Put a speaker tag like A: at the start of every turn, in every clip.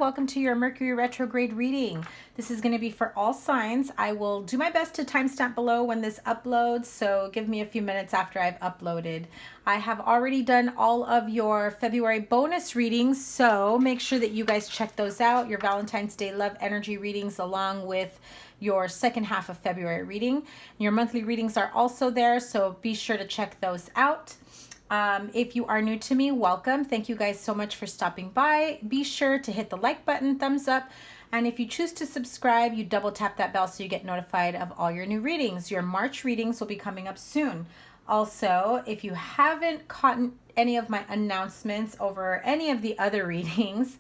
A: Welcome to your Mercury retrograde reading. This is going to be for all signs. I will do my best to timestamp below when this uploads, so give me a few minutes after I've uploaded. I have already done all of your February bonus readings, so make sure that you guys check those out. Your Valentine's Day love energy readings along with your second half of February reading. Your monthly readings are also there, so be sure to check those out. If you are new to me, welcome. Thank you guys so much for stopping by. Be sure to hit the like button, thumbs up, and if you choose to subscribe, you double tap that bell so you get notified of all your new readings. Your March readings will be coming up soon. Also, if you haven't caught any of my announcements over any of the other readings,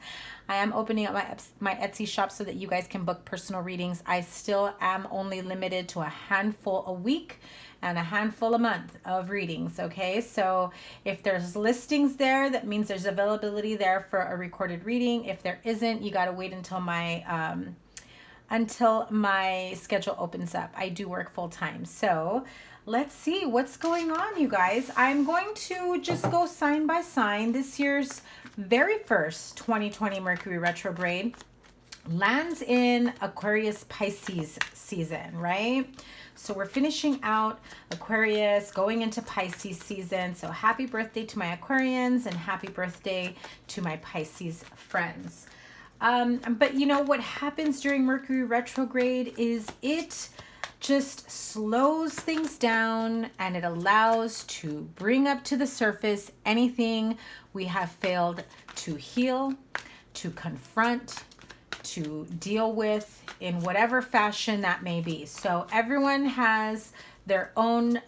A: I am opening up my Etsy shop so that you guys can book personal readings. I still am only limited to a handful a week and a handful a month of readings, okay? So if there's listings there, that means there's availability there for a recorded reading. If there isn't, you gotta wait until my schedule opens up. I do work full time. So let's see what's going on, you guys. I'm going to just go sign by sign. This year's very first 2020 Mercury retrograde lands in Aquarius Pisces season, right? So we're finishing out Aquarius, going into Pisces season. So happy birthday to my Aquarians and happy birthday to my Pisces friends. But you know what happens during Mercury retrograde is it just slows things down and it allows to bring up to the surface anything we have failed to heal, to confront, to deal with in whatever fashion that may be. So everyone has their own,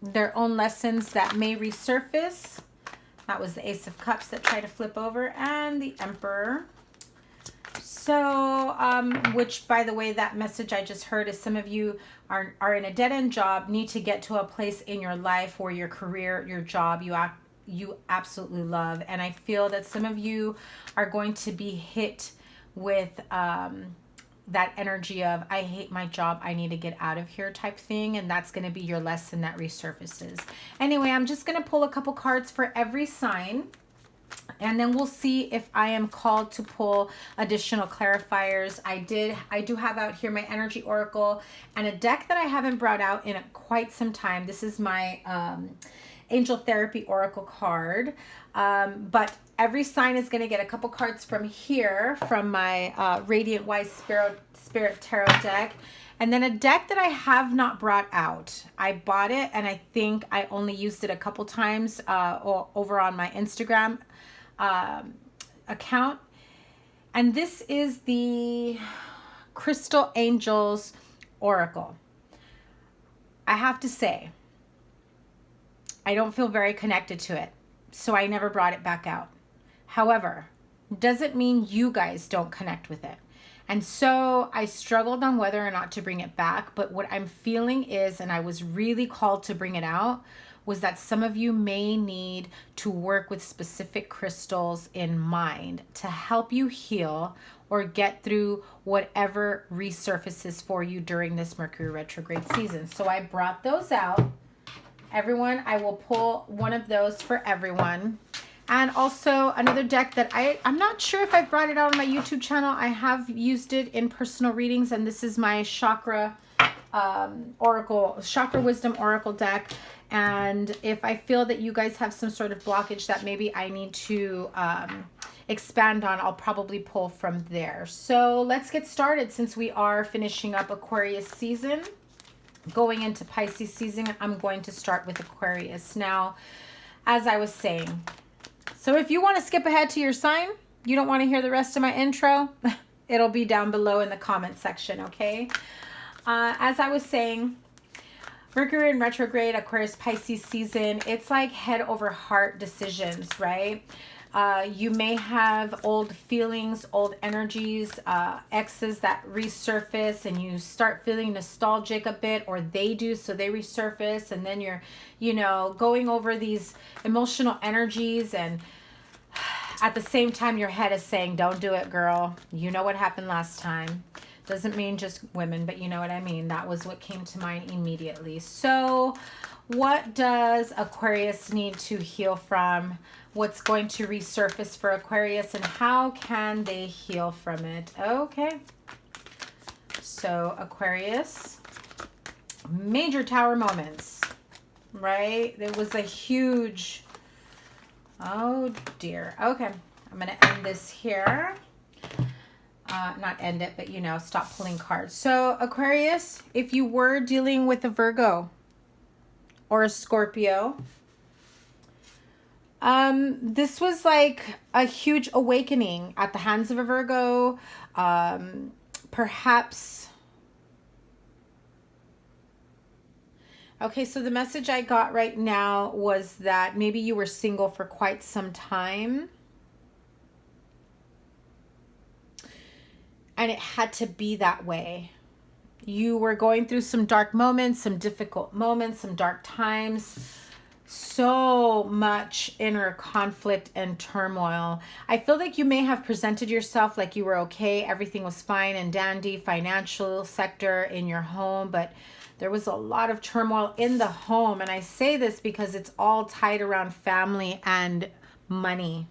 A: their own lessons that may resurface. That was the Ace of Cups that tried to flip over, and the Emperor. So, which, by the way, that message I just heard is some of you are in a dead-end job, need to get to a place in your life where your career, your job, you absolutely love. And I feel that some of you are going to be hit with that energy of, I hate my job, I need to get out of here type thing. And that's going to be your lesson that resurfaces. Anyway, I'm just going to pull a couple cards for every sign. And then we'll see if I am called to pull additional clarifiers. I do have out here my energy oracle and a deck that I haven't brought out in quite some time. This is my Angel Therapy Oracle card. But every sign is going to get a couple cards from here, from my Radiant Wise Spirit Tarot deck. And then a deck that I have not brought out. I bought it and I think I only used it a couple times over on my Instagram account. And this is the Crystal Angels Oracle. I have to say, I don't feel very connected to it, so I never brought it back out. However, doesn't mean you guys don't connect with it. And so I struggled on whether or not to bring it back, but what I'm feeling is, and I was really called to bring it out, was that some of you may need to work with specific crystals in mind to help you heal or get through whatever resurfaces for you during this Mercury retrograde season. So I brought those out. Everyone, I will pull one of those for everyone. And also another deck that I'm not sure if I've brought it out on my YouTube channel. I have used it in personal readings, and this is my Chakra Wisdom Oracle deck. And if I feel that you guys have some sort of blockage that maybe I need to expand on, I'll probably pull from there. So let's get started since we are finishing up Aquarius season. Going into Pisces season, I'm going to start with Aquarius. Now, as I was saying, so if you want to skip ahead to your sign, you don't want to hear the rest of my intro, it'll be down below in the comment section, okay? As I was saying, Mercury in retrograde, Aquarius Pisces season, it's like head over heart decisions, right? You may have old feelings, old energies, exes that resurface, and you start feeling nostalgic a bit, or they do, so they resurface, and then you're, going over these emotional energies, and at the same time your head is saying, don't do it, girl. You know what happened last time. Doesn't mean just women, but you know what I mean. That was what came to mind immediately. So What does Aquarius need to heal from? What's going to resurface for Aquarius, and how can they heal from it? Okay. So Aquarius, major tower moments, right? There was a huge, oh dear. Okay. I'm going to end this here. Not end it, but, you know, stop pulling cards. So Aquarius, if you were dealing with a Virgo or a Scorpio, this was like a huge awakening at the hands of a Virgo. Perhaps. Okay, so the message I got right now was that maybe you were single for quite some time. And it had to be that way. You were going through some dark moments, some difficult moments, some dark times. So much inner conflict and turmoil. I feel like you may have presented yourself like you were okay. Everything was fine and dandy, financial sector in your home, but there was a lot of turmoil in the home. And I say this because it's all tied around family and money.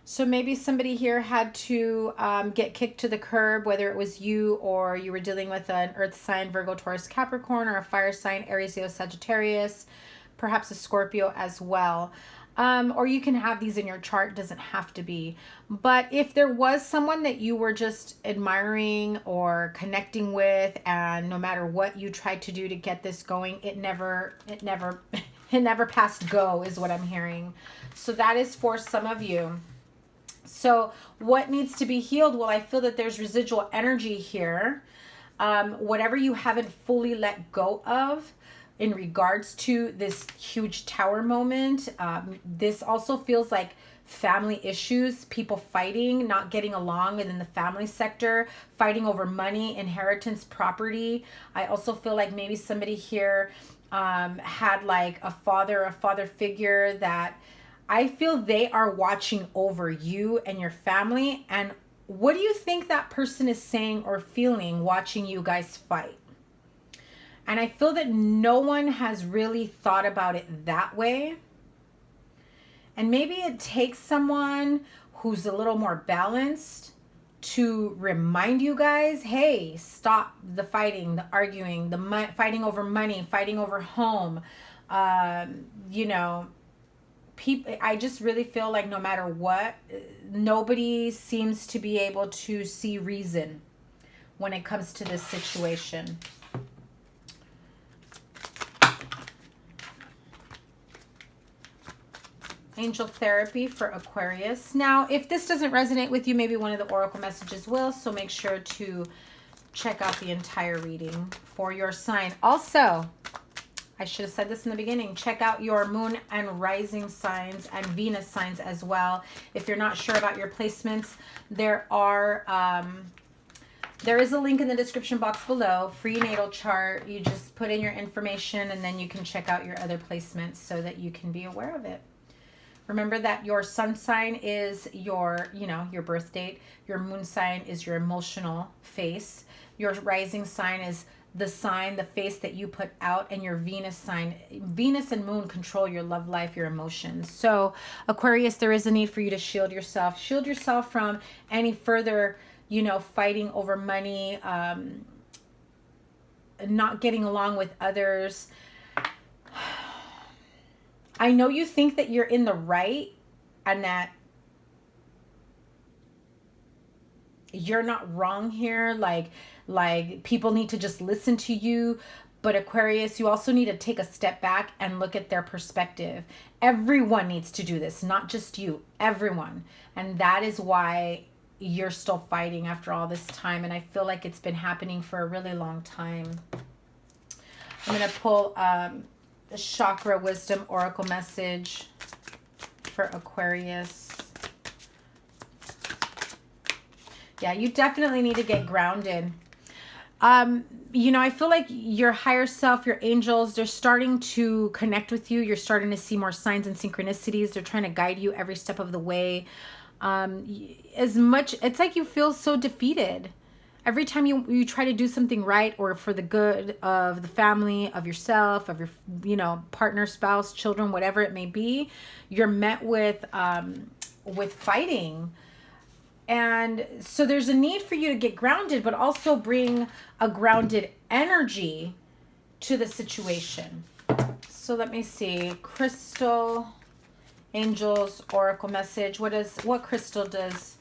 A: So maybe somebody here had to get kicked to the curb, whether it was you or you were dealing with an earth sign, Virgo, Taurus, Capricorn, or a fire sign, Aries, Leo, Sagittarius, perhaps a Scorpio as well. Or you can have these in your chart, doesn't have to be. But if there was someone that you were just admiring or connecting with, and no matter what you tried to do to get this going, it never passed go, is what I'm hearing. So that is for some of you. So what needs to be healed? Well, I feel that there's residual energy here. Whatever you haven't fully let go of in regards to this huge tower moment. This also feels like family issues, people fighting, not getting along within the family sector, fighting over money, inheritance, property. I also feel like maybe somebody here had like a father figure that I feel they are watching over you and your family. And what do you think that person is saying or feeling watching you guys fight? And I feel that no one has really thought about it that way. And maybe it takes someone who's a little more balanced to remind you guys, hey, stop the fighting, the arguing, the fighting over money, fighting over home, you know, people. I just really feel like no matter what, nobody seems to be able to see reason when it comes to this situation. Angel therapy for Aquarius. Now, if this doesn't resonate with you, maybe one of the oracle messages will, so make sure to check out the entire reading for your sign. Also, I should have said this in the beginning, check out your moon and rising signs and Venus signs as well. If you're not sure about your placements, there is a link in the description box below, free natal chart. You just put in your information and then you can check out your other placements so that you can be aware of it. Remember that your sun sign is your birth date. Your moon sign is your emotional face. Your rising sign is the sign, the face that you put out, and your Venus sign. Venus and moon control your love life, your emotions. So Aquarius, there is a need for you to shield yourself. Shield yourself from any further, fighting over money, not getting along with others. I know you think that you're in the right and that you're not wrong here. Like people need to just listen to you. But Aquarius, you also need to take a step back and look at their perspective. Everyone needs to do this, not just you, everyone. And that is why you're still fighting after all this time. And I feel like it's been happening for a really long time. I'm going to pull the Chakra Wisdom Oracle message for Aquarius. Yeah, you definitely need to get grounded. I feel like your higher self, your angels, they're starting to connect with you. You're starting to see more signs and synchronicities. They're trying to guide you every step of the way. It's like you feel so defeated. every time you try to do something right or for the good of the family, of yourself, of your, you know, partner, spouse, children, whatever it may be, you're met with fighting. And so there's a need for you to get grounded, but also bring a grounded energy to the situation. So let me see. Crystal, angels, oracle message. What crystal does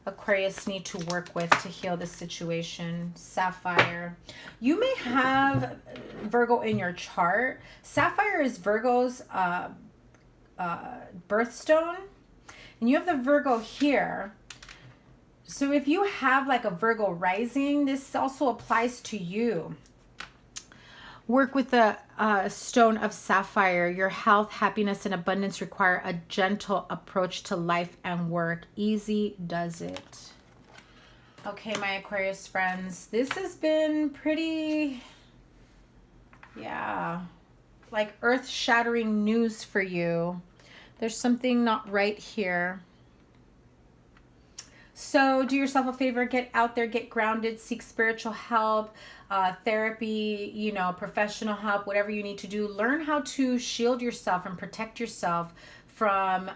A: Aquarius need to work with to heal this situation? Sapphire. You may have Virgo in your chart. Sapphire is Virgo's birthstone. And you have the Virgo here. So if you have like a Virgo rising, this also applies to you. Work with the stone of sapphire. Your health, happiness, and abundance require a gentle approach to life and work. Easy does it. Okay, my Aquarius friends, this has been pretty, yeah, like earth-shattering news for you. There's something not right here. So do yourself a favor, get out there, get grounded, seek spiritual help, therapy, you know, professional help, whatever you need to do. Learn how to shield yourself and protect yourself from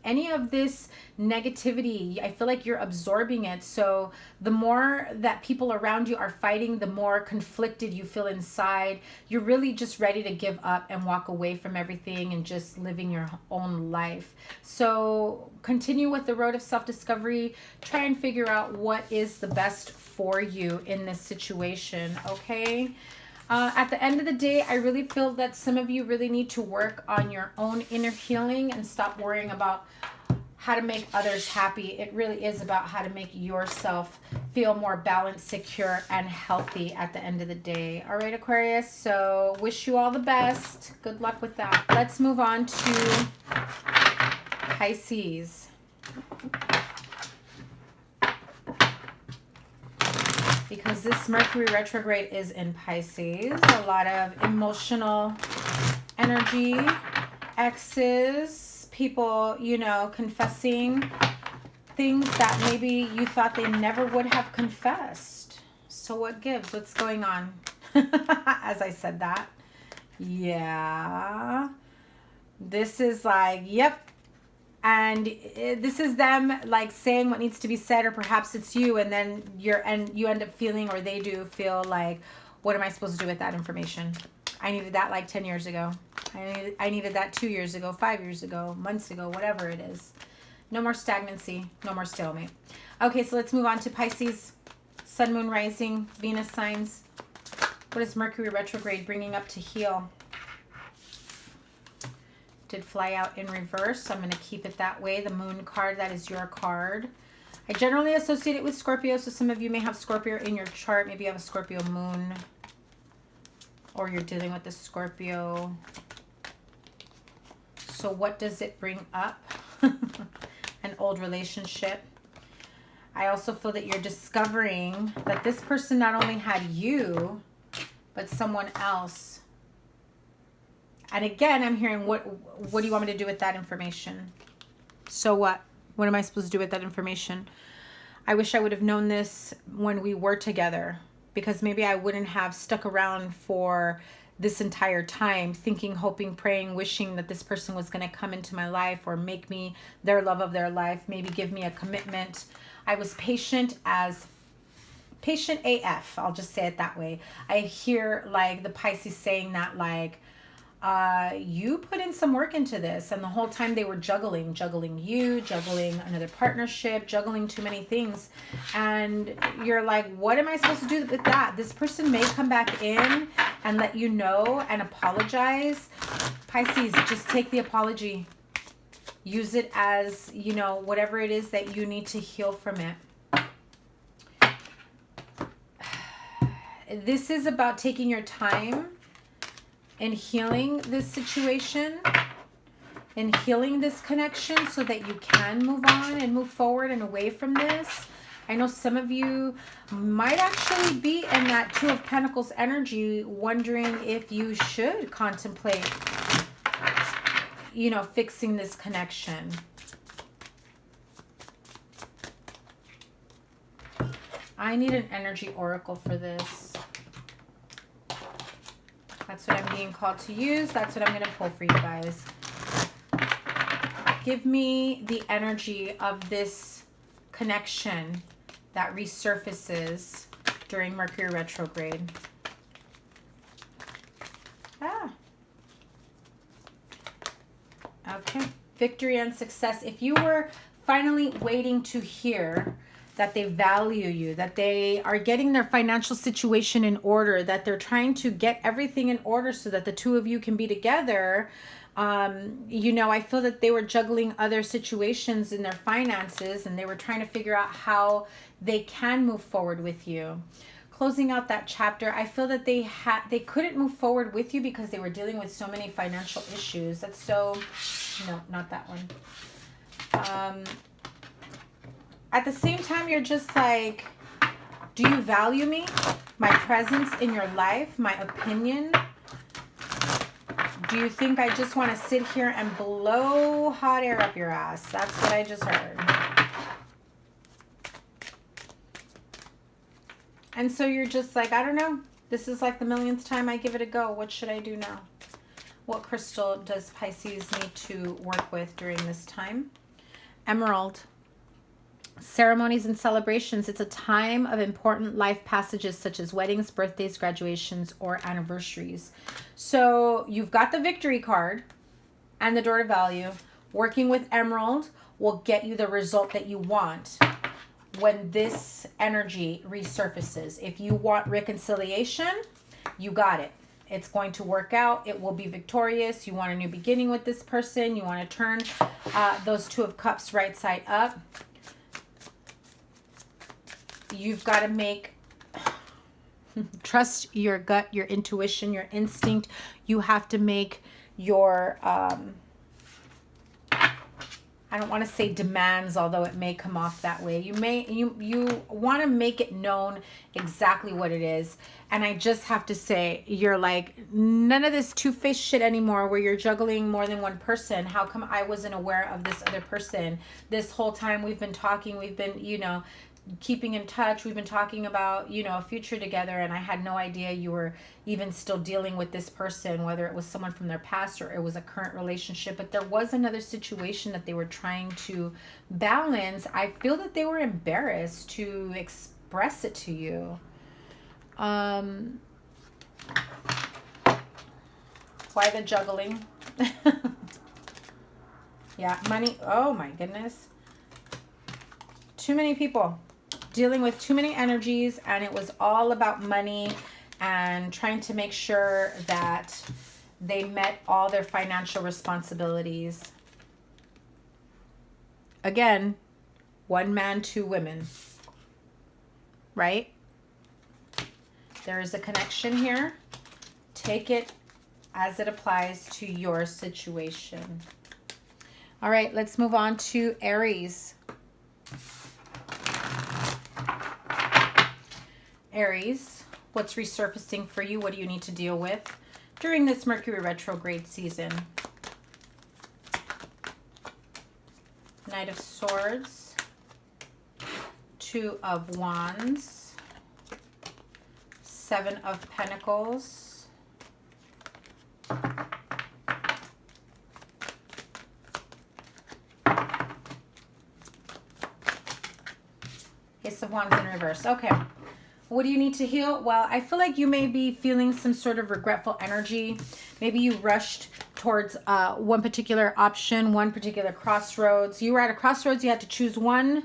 A: any of this negativity. I feel like you're absorbing it. So the more that people around you are fighting, the more conflicted you feel inside. You're really just ready to give up and walk away from everything and just living your own life. So continue with the road of self-discovery. Try and figure out what is the best for you in this situation, okay? At the end of the day, I really feel that some of you really need to work on your own inner healing and stop worrying about how to make others happy. It really is about how to make yourself feel more balanced, secure, and healthy at the end of the day. All right, Aquarius, so wish you all the best. Good luck with that. Let's move on to Pisces. Because this Mercury retrograde is in Pisces. A lot of emotional energy, exes, people, you know, confessing things that maybe you thought they never would have confessed. So what gives? What's going on? As I said that. Yeah. This is like, yep. And this is them like saying what needs to be said, or perhaps it's you, and then you end up feeling, or they do feel like, what am I supposed to do with that information? I needed that like 10 years ago. I needed that 2 years ago, 5 years ago, months ago, whatever it is. No more stagnancy, no more stalemate. Okay, so let's move on to Pisces. Sun, moon, rising, Venus signs. What is Mercury retrograde bringing up to heal? Did fly out in reverse, so I'm going to keep it that way. The moon card, that is your card. I generally associate it with Scorpio, so some of you may have Scorpio in your chart. Maybe you have a Scorpio moon, or you're dealing with the Scorpio. So what does it bring up? An old relationship. I also feel that you're discovering that this person not only had you, but someone else. And again, I'm hearing, what do you want me to do with that information? So what? What am I supposed to do with that information? I wish I would have known this when we were together, because maybe I wouldn't have stuck around for this entire time, thinking, hoping, praying, wishing that this person was going to come into my life or make me their love of their life, maybe give me a commitment. I was patient AF. I'll just say it that way. I hear like the Pisces saying that, like, you put in some work into this, and the whole time they were juggling you, juggling another partnership, juggling too many things, and you're like, what am I supposed to do with that? This person may come back in and let you know and apologize. Pisces, just take the apology, use it as, you know, whatever it is that you need to heal from it. This is about taking your time and healing this situation and healing this connection so that you can move on and move forward and away from this. I know some of you might actually be in that Two of Pentacles energy, wondering if you should contemplate, you know, fixing this connection. I need an energy oracle for this. That's what I'm being called to use. That's what I'm going to pull for you guys. Give me the energy of this connection that resurfaces during Mercury retrograde. Okay. Victory and success. If you were finally waiting to hear that they value you, that they are getting their financial situation in order, that they're trying to get everything in order so that the two of you can be together, you know, I feel that they were juggling other situations in their finances and they were trying to figure out how they can move forward with you. Closing out that chapter, I feel that they couldn't move forward with you because they were dealing with so many financial issues. That's so, no, not that one. At the same time, you're just like, do you value me? My presence in your life? My opinion? Do you think I just want to sit here and blow hot air up your ass? That's what I just heard. And so you're just like, I don't know. This is like the millionth time I give it a go. What should I do now? What crystal does Pisces need to work with during this time? Emerald. Ceremonies and celebrations. It's a time of important life passages such as weddings, birthdays, graduations, or anniversaries. So you've got the victory card and the door to value. Working with Emerald will get you the result that you want when this energy resurfaces. If you want reconciliation, you got it. It's going to work out. It will be victorious. You want a new beginning with this person. You want to turn those Two of Cups right side up. You've got to make, trust your gut, your intuition, your instinct. You have to make your, I don't want to say demands, although it may come off that way. You want to make it known exactly what it is. And I just have to say, you're like, none of this two-faced shit anymore where you're juggling more than one person. How come I wasn't aware of this other person? This whole time we've been talking, we've been, you know, keeping in touch. We've been talking about, you know, a future together, and I had no idea you were even still dealing with this person, whether it was someone from their past or it was a current relationship. But there was another situation that they were trying to balance. I feel that they were embarrassed to express it to you. Why the juggling? Yeah, money. Oh my goodness. Too many people dealing with too many energies, and it was all about money and trying to make sure that they met all their financial responsibilities. Again, one man, two women, right? There is a connection here. Take it as it applies to your situation. All right, let's move on to Aries. Aries, what's resurfacing for you? What do you need to deal with during this Mercury retrograde season? Knight of Swords, Two of Wands, Seven of Pentacles, Ace of Wands in reverse. Okay. What do you need to heal? Well, I feel like you may be feeling some sort of regretful energy. Maybe you rushed towards one particular option, one particular crossroads. You were at a crossroads, you had to choose one,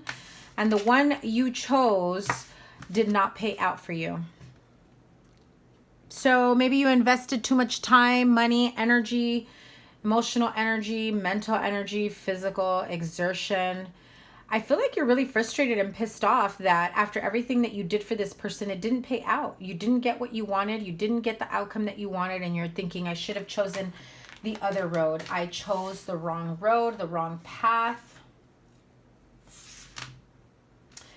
A: and the one you chose did not pay out for you. So maybe you invested too much time, money, energy, emotional energy, mental energy, physical exertion. I feel like you're really frustrated and pissed off that after everything that you did for this person, it didn't pay out. You didn't get what you wanted. You didn't get the outcome that you wanted. And you're thinking, I should have chosen the other road. I chose the wrong road, the wrong path.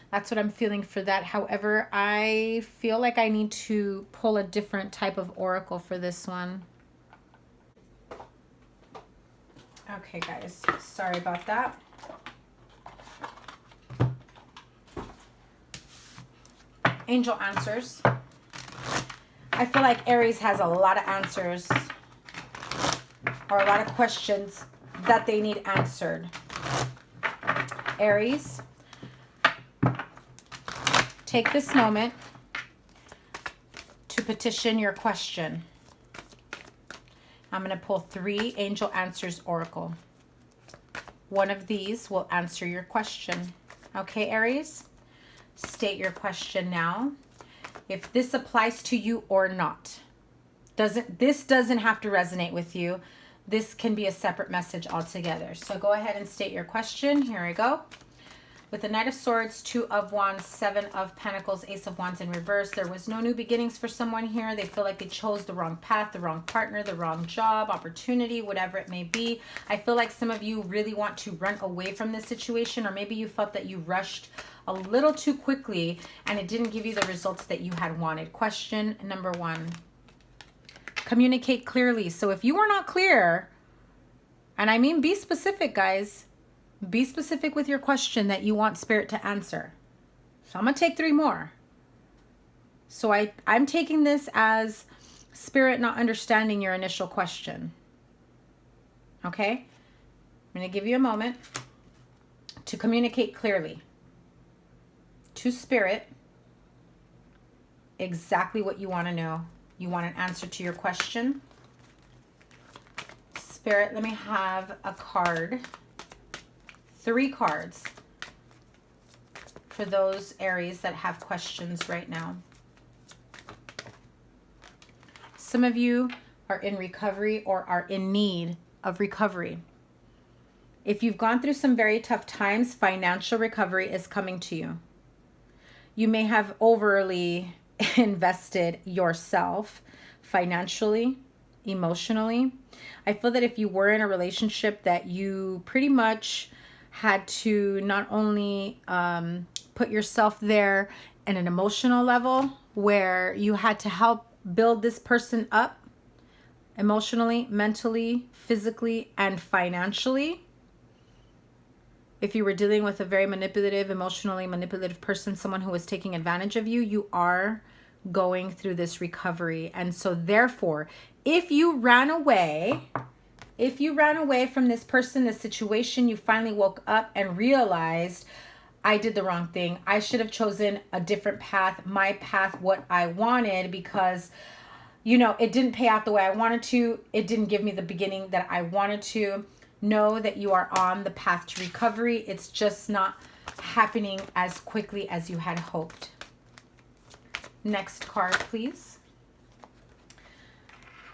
A: That's what I'm feeling for that. However, I feel like I need to pull a different type of oracle for this one. Okay, guys. Sorry about that. angel answers. I feel like Aries has a lot of answers or a lot of questions that they need answered. Aries, take this moment to petition your question. I'm going to pull 3 angel answers oracle. One of these will answer your question. Okay, Aries? State your question now. If this applies to you or not. This doesn't have to resonate with you. This can be a separate message altogether. So go ahead and state your question. Here I go. With the Knight of Swords, 2 of Wands, 7 of Pentacles, Ace of Wands in reverse. There was no new beginnings for someone here. They feel like they chose the wrong path, the wrong partner, the wrong job, opportunity, whatever it may be. I feel like some of you really want to run away from this situation, or maybe you felt that you rushed a little too quickly and it didn't give you the results that you had wanted. Question number 1. Communicate clearly. So if you are not clear, and I mean be specific, guys. Be specific with your question that you want Spirit to answer. So I'm going to take 3 more. So I'm taking this as Spirit not understanding your initial question. Okay? I'm going to give you a moment to communicate clearly to Spirit exactly what you want to know. You want an answer to your question. Spirit, let me have a card. 3 cards for those Aries that have questions right now. Some of you are in recovery or are in need of recovery. If you've gone through some very tough times, financial recovery is coming to you. You may have overly invested yourself financially, emotionally. I feel that if you were in a relationship that you pretty much had to not only put yourself there in an emotional level where you had to help build this person up emotionally, mentally, physically, and financially. If you were dealing with a very manipulative, emotionally manipulative person, someone who was taking advantage of you, you are going through this recovery. And so therefore, if you ran away from this person, this situation, you finally woke up and realized, I did the wrong thing. I should have chosen a different path, my path, what I wanted, because, you know, it didn't pay out the way I wanted to. It didn't give me the beginning that I wanted to. Know that you are on the path to recovery. It's just not happening as quickly as you had hoped. Next card, please.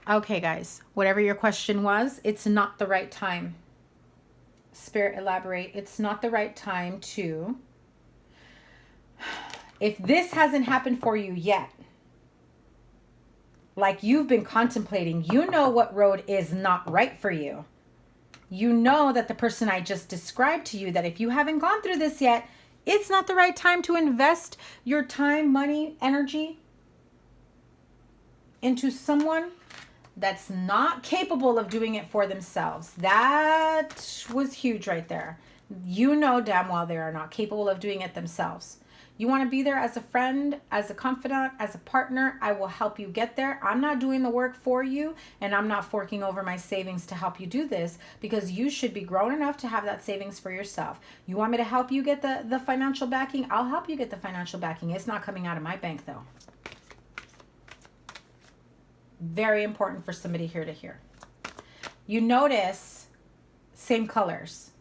A: Okay, guys, whatever your question was, it's not the right time. Spirit, elaborate. It's not the right time to... If this hasn't happened for you yet, like you've been contemplating, you know what road is not right for you. You know that the person I just described to you, that if you haven't gone through this yet, it's not the right time to invest your time, money, energy into someone that's not capable of doing it for themselves. That was huge right there. You know damn well they are not capable of doing it themselves. You want to be there as a friend, as a confidant, as a partner. I will help you get there. I'm not doing the work for you, and I'm not forking over my savings to help you do this, because you should be grown enough to have that savings for yourself. You want me to help you get the financial backing? I'll help you get the financial backing. It's not coming out of my bank, though. Very important for somebody here to hear. You notice same colors.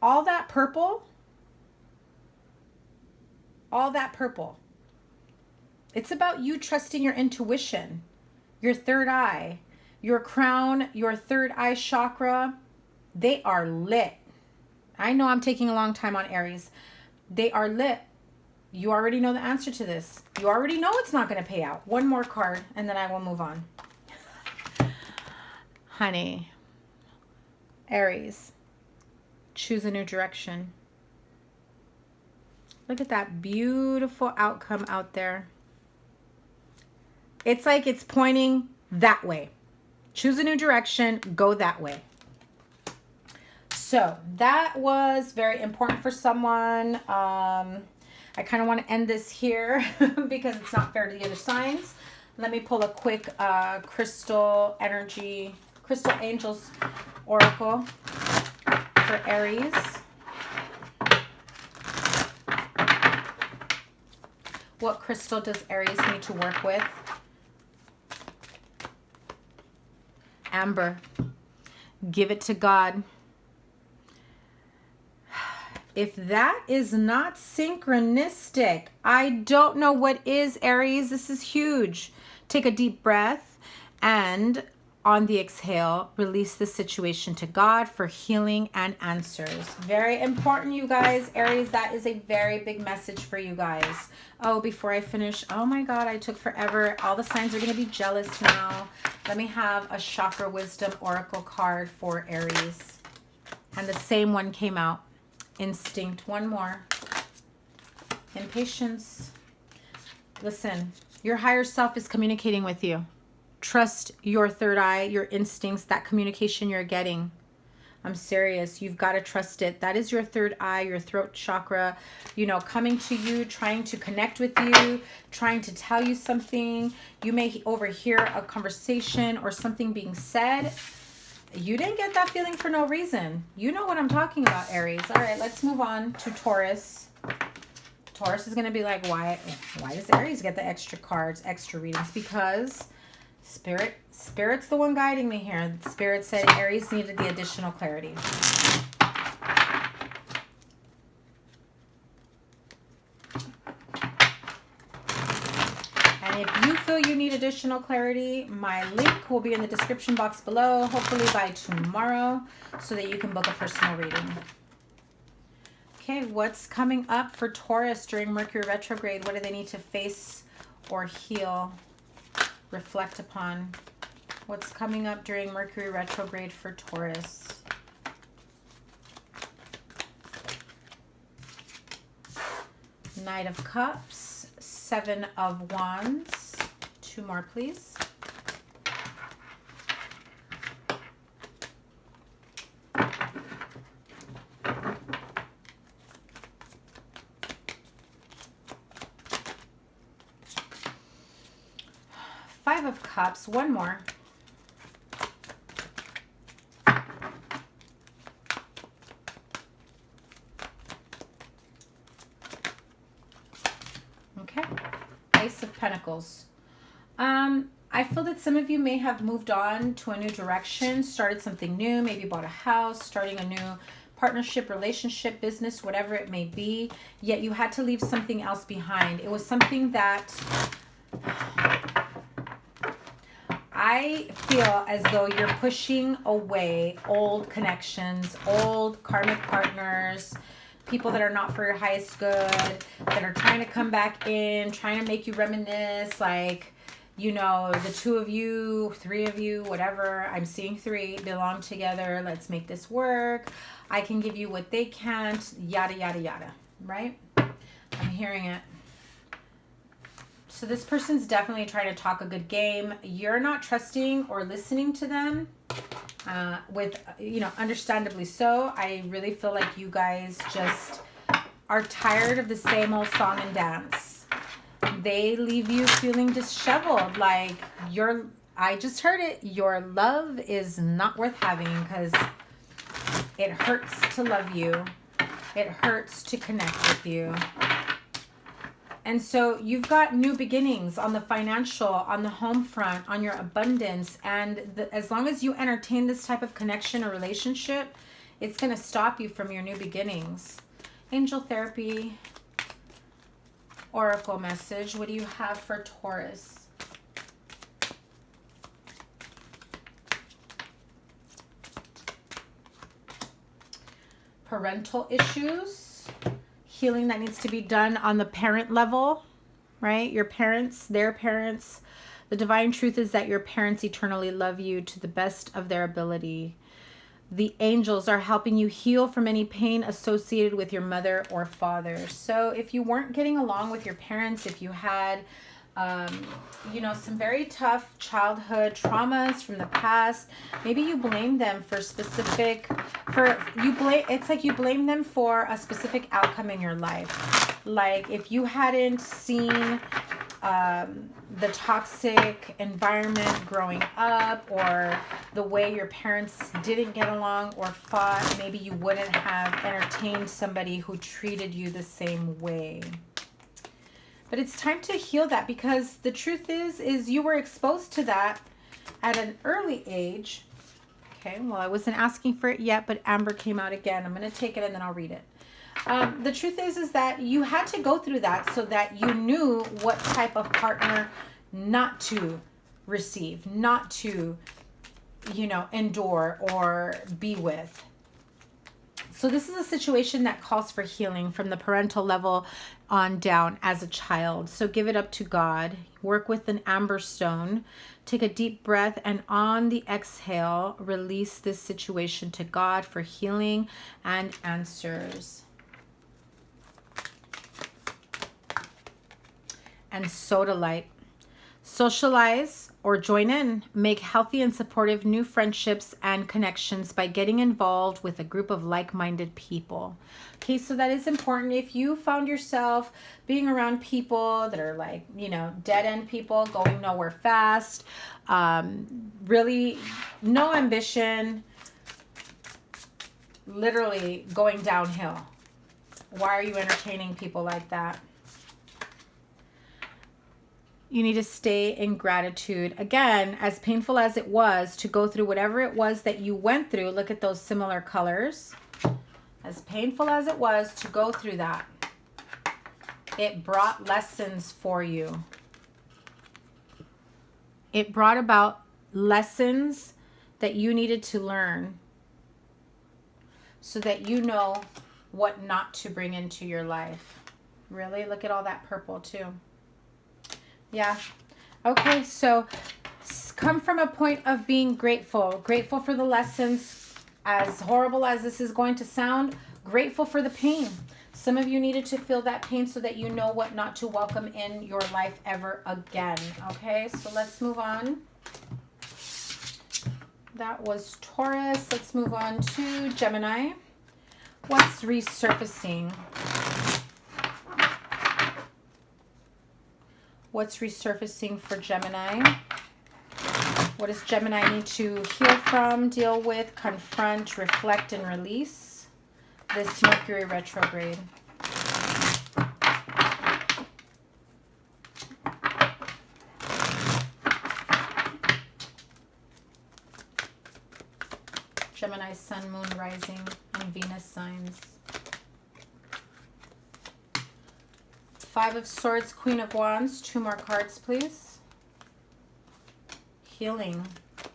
A: All that purple, it's about you trusting your intuition, your third eye, your crown, your third eye chakra. They are lit. I know I'm taking a long time on Aries. They are lit. You already know the answer to this. You already know it's not going to pay out. One more card, and then I will move on. Honey, Aries, choose a new direction. Look at that beautiful outcome out there. It's like it's pointing that way. Choose a new direction, go that way. So that was very important for someone. I kind of want to end this here because it's not fair to the other signs. Let me pull a quick crystal angels oracle for Aries. What crystal does Aries need to work with? Amber. Give it to God. If that is not synchronistic, I don't know what is, Aries. This is huge. Take a deep breath and on the exhale, release the situation to God for healing and answers. Very important, you guys. Aries, that is a very big message for you guys. Oh, before I finish, oh my God, I took forever. All the signs are going to be jealous now. Let me have a chakra wisdom oracle card for Aries. And the same one came out. Instinct. One more. Impatience. Listen, your higher self is communicating with you. Trust your third eye, your instincts, that communication you're getting. I'm serious. You've got to trust it. That is your third eye, your throat chakra, you know, coming to you, trying to connect with you, trying to tell you something. You may overhear a conversation or something being said. You didn't get that feeling for no reason. You know what I'm talking about, Aries. All right, let's move on to Taurus. Taurus is going to be like, why does Aries get the extra cards, extra readings? Because Spirit's the one guiding me here. Spirit said Aries needed the additional clarity. And if you feel you need additional clarity, my link will be in the description box below, hopefully by tomorrow, so that you can book a personal reading. Okay, what's coming up for Taurus during Mercury retrograde? What do they need to face or heal? Reflect upon. What's coming up during Mercury retrograde for Taurus? Knight of Cups, Seven of Wands. Two more, please. Five of Cups, one more. Okay, Ace of Pentacles. I feel that some of you may have moved on to a new direction, started something new, maybe bought a house, starting a new partnership, relationship, business, whatever it may be, yet you had to leave something else behind. It was something that I feel as though you're pushing away old connections, old karmic partners, people that are not for your highest good, that are trying to come back in, trying to make you reminisce, like, you know, the two of you, three of you, whatever. I'm seeing three belong together. Let's make this work. I can give you what they can't, yada, yada, yada, right? I'm hearing it. So this person's definitely trying to talk a good game. You're not trusting or listening to them with, you know, understandably so. I really feel like you guys just are tired of the same old song and dance. They leave you feeling disheveled, like I just heard it, your love is not worth having because it hurts to love you. It hurts to connect with you. And so you've got new beginnings on the financial, on the home front, on your abundance. And as long as you entertain this type of connection or relationship, it's going to stop you from your new beginnings. Angel therapy, oracle message. What do you have for Taurus? Parental issues. Healing that needs to be done on the parent level, right? Your parents, their parents. The divine truth is that your parents eternally love you to the best of their ability. The angels are helping you heal from any pain associated with your mother or father. So if you weren't getting along with your parents, if you had You know, some very tough childhood traumas from the past. Maybe you blame them for specific, it's like you blame them for a specific outcome in your life. Like if you hadn't seen the toxic environment growing up, or the way your parents didn't get along or fought, maybe you wouldn't have entertained somebody who treated you the same way. But it's time to heal that, because the truth is you were exposed to that at an early age. Okay, well, I wasn't asking for it yet, but Amber came out again. I'm going to take it and then I'll read it. The truth is that you had to go through that so that you knew what type of partner not to receive, not to, you know, endure or be with. So this is a situation that calls for healing from the parental level on down as a child. So give it up to God. Work with an amber stone. Take a deep breath, and on the exhale, release this situation to God for healing and answers. And sodalite. Socialize or join in. Make healthy and supportive new friendships and connections by getting involved with a group of like-minded people. Okay, so that is important. If you found yourself being around people that are like, you know, dead-end people, going nowhere fast, really no ambition, literally going downhill. Why are you entertaining people like that? You need to stay in gratitude. Again, as painful as it was to go through whatever it was that you went through, look at those similar colors. As painful as it was to go through that, it brought lessons for you. It brought about lessons that you needed to learn so that you know what not to bring into your life. Really? Look at all that purple too. Yeah. Okay, so come from a point of being grateful. Grateful for the lessons. As horrible as this is going to sound, grateful for the pain. Some of you needed to feel that pain so that you know what not to welcome in your life ever again. Okay, so let's move on. That was Taurus. Let's move on to Gemini. What's resurfacing? What's resurfacing for Gemini? What does Gemini need to heal from, deal with, confront, reflect, and release this Mercury retrograde? Gemini, Sun, Moon, Rising, and Venus signs. Five of Swords, Queen of Wands. Two more cards, please. Healing.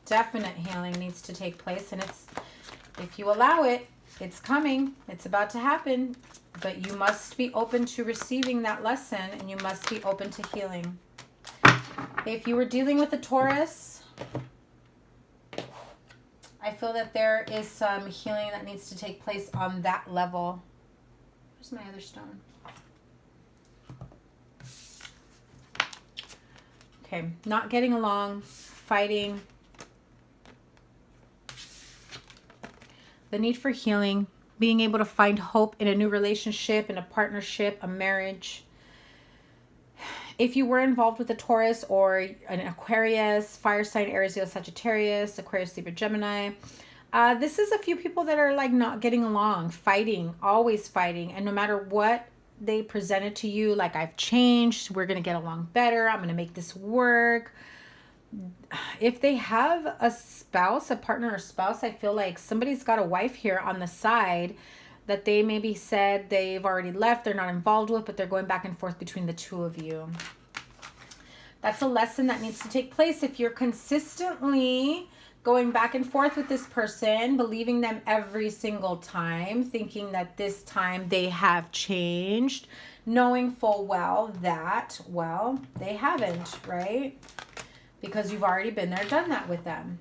A: Definite healing needs to take place. And it's, if you allow it, it's coming. It's about to happen. But you must be open to receiving that lesson. And you must be open to healing. If you were dealing with a Taurus, I feel that there is some healing that needs to take place on that level. Where's my other stone? Okay, not getting along, fighting. The need for healing, being able to find hope in a new relationship, in a partnership, a marriage. If you were involved with a Taurus or an Aquarius, fire sign, Aries, Leo, Sagittarius, Aquarius, Libra, Gemini, this is a few people that are like not getting along, fighting, always fighting. And no matter what they presented to you, like, I've changed, we're going to get along better, I'm going to make this work. If they have a spouse, a partner or spouse, I feel like somebody's got a wife here on the side that they maybe said they've already left, they're not involved with, but they're going back and forth between the two of you. That's a lesson that needs to take place. If you're consistently going back and forth with this person, believing them every single time, thinking that this time they have changed, knowing full well that, well, they haven't, right? Because you've already been there, done that with them.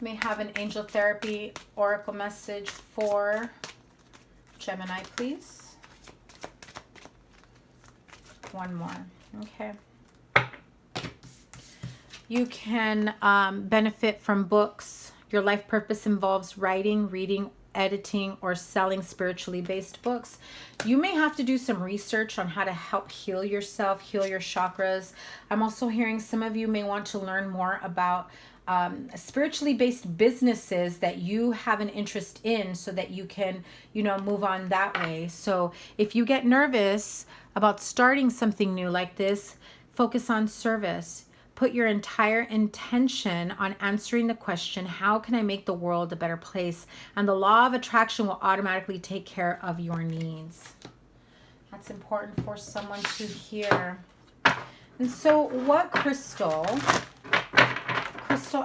A: May have an angel therapy oracle message for Gemini, please. One more. Okay. You can benefit from books. Your life purpose involves writing, reading, editing, or selling spiritually based books. You may have to do some research on how to help heal yourself, heal your chakras. I'm also hearing some of you may want to learn more about spiritually based businesses that you have an interest in so that you can, you know, move on that way. So if you get nervous about starting something new like this, focus on service. Put your entire intention on answering the question, how can I make the world a better place? And the law of attraction will automatically take care of your needs. That's important for someone to hear. And so what crystal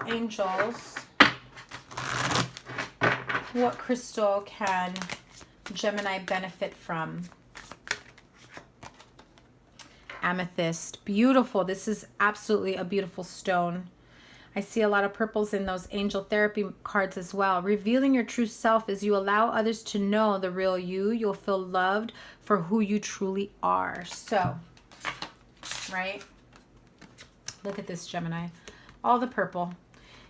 A: angels, what crystal can Gemini benefit from? Amethyst. Beautiful. This is absolutely a beautiful stone. I see a lot of purples in those angel therapy cards as well. Revealing your true self as you allow others to know the real you. You'll feel loved for who you truly are. So, right? Look at this, Gemini. All the purple.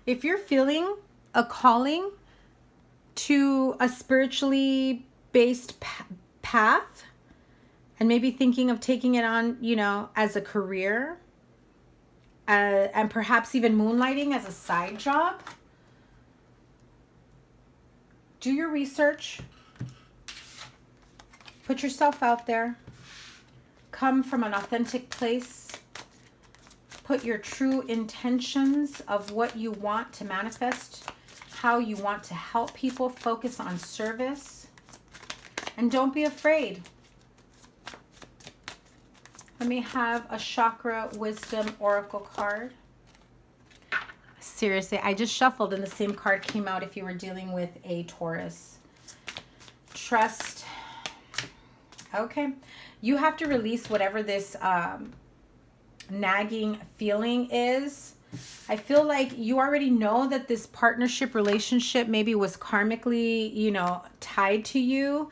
A: If you're feeling a calling to a spiritually based path, and maybe thinking of taking it on, you know, as a career, and perhaps even moonlighting as a side job, do your research. Put yourself out there. Come from an authentic place. Put your true intentions of what you want to manifest, how you want to help people. Focus on service. And don't be afraid. Let me have a chakra wisdom oracle card. Seriously, I just shuffled and the same card came out if you were dealing with a Taurus. Trust. Okay. You have to release whatever this nagging feeling is. I feel like you already know that this partnership relationship maybe was karmically, you know, tied to you.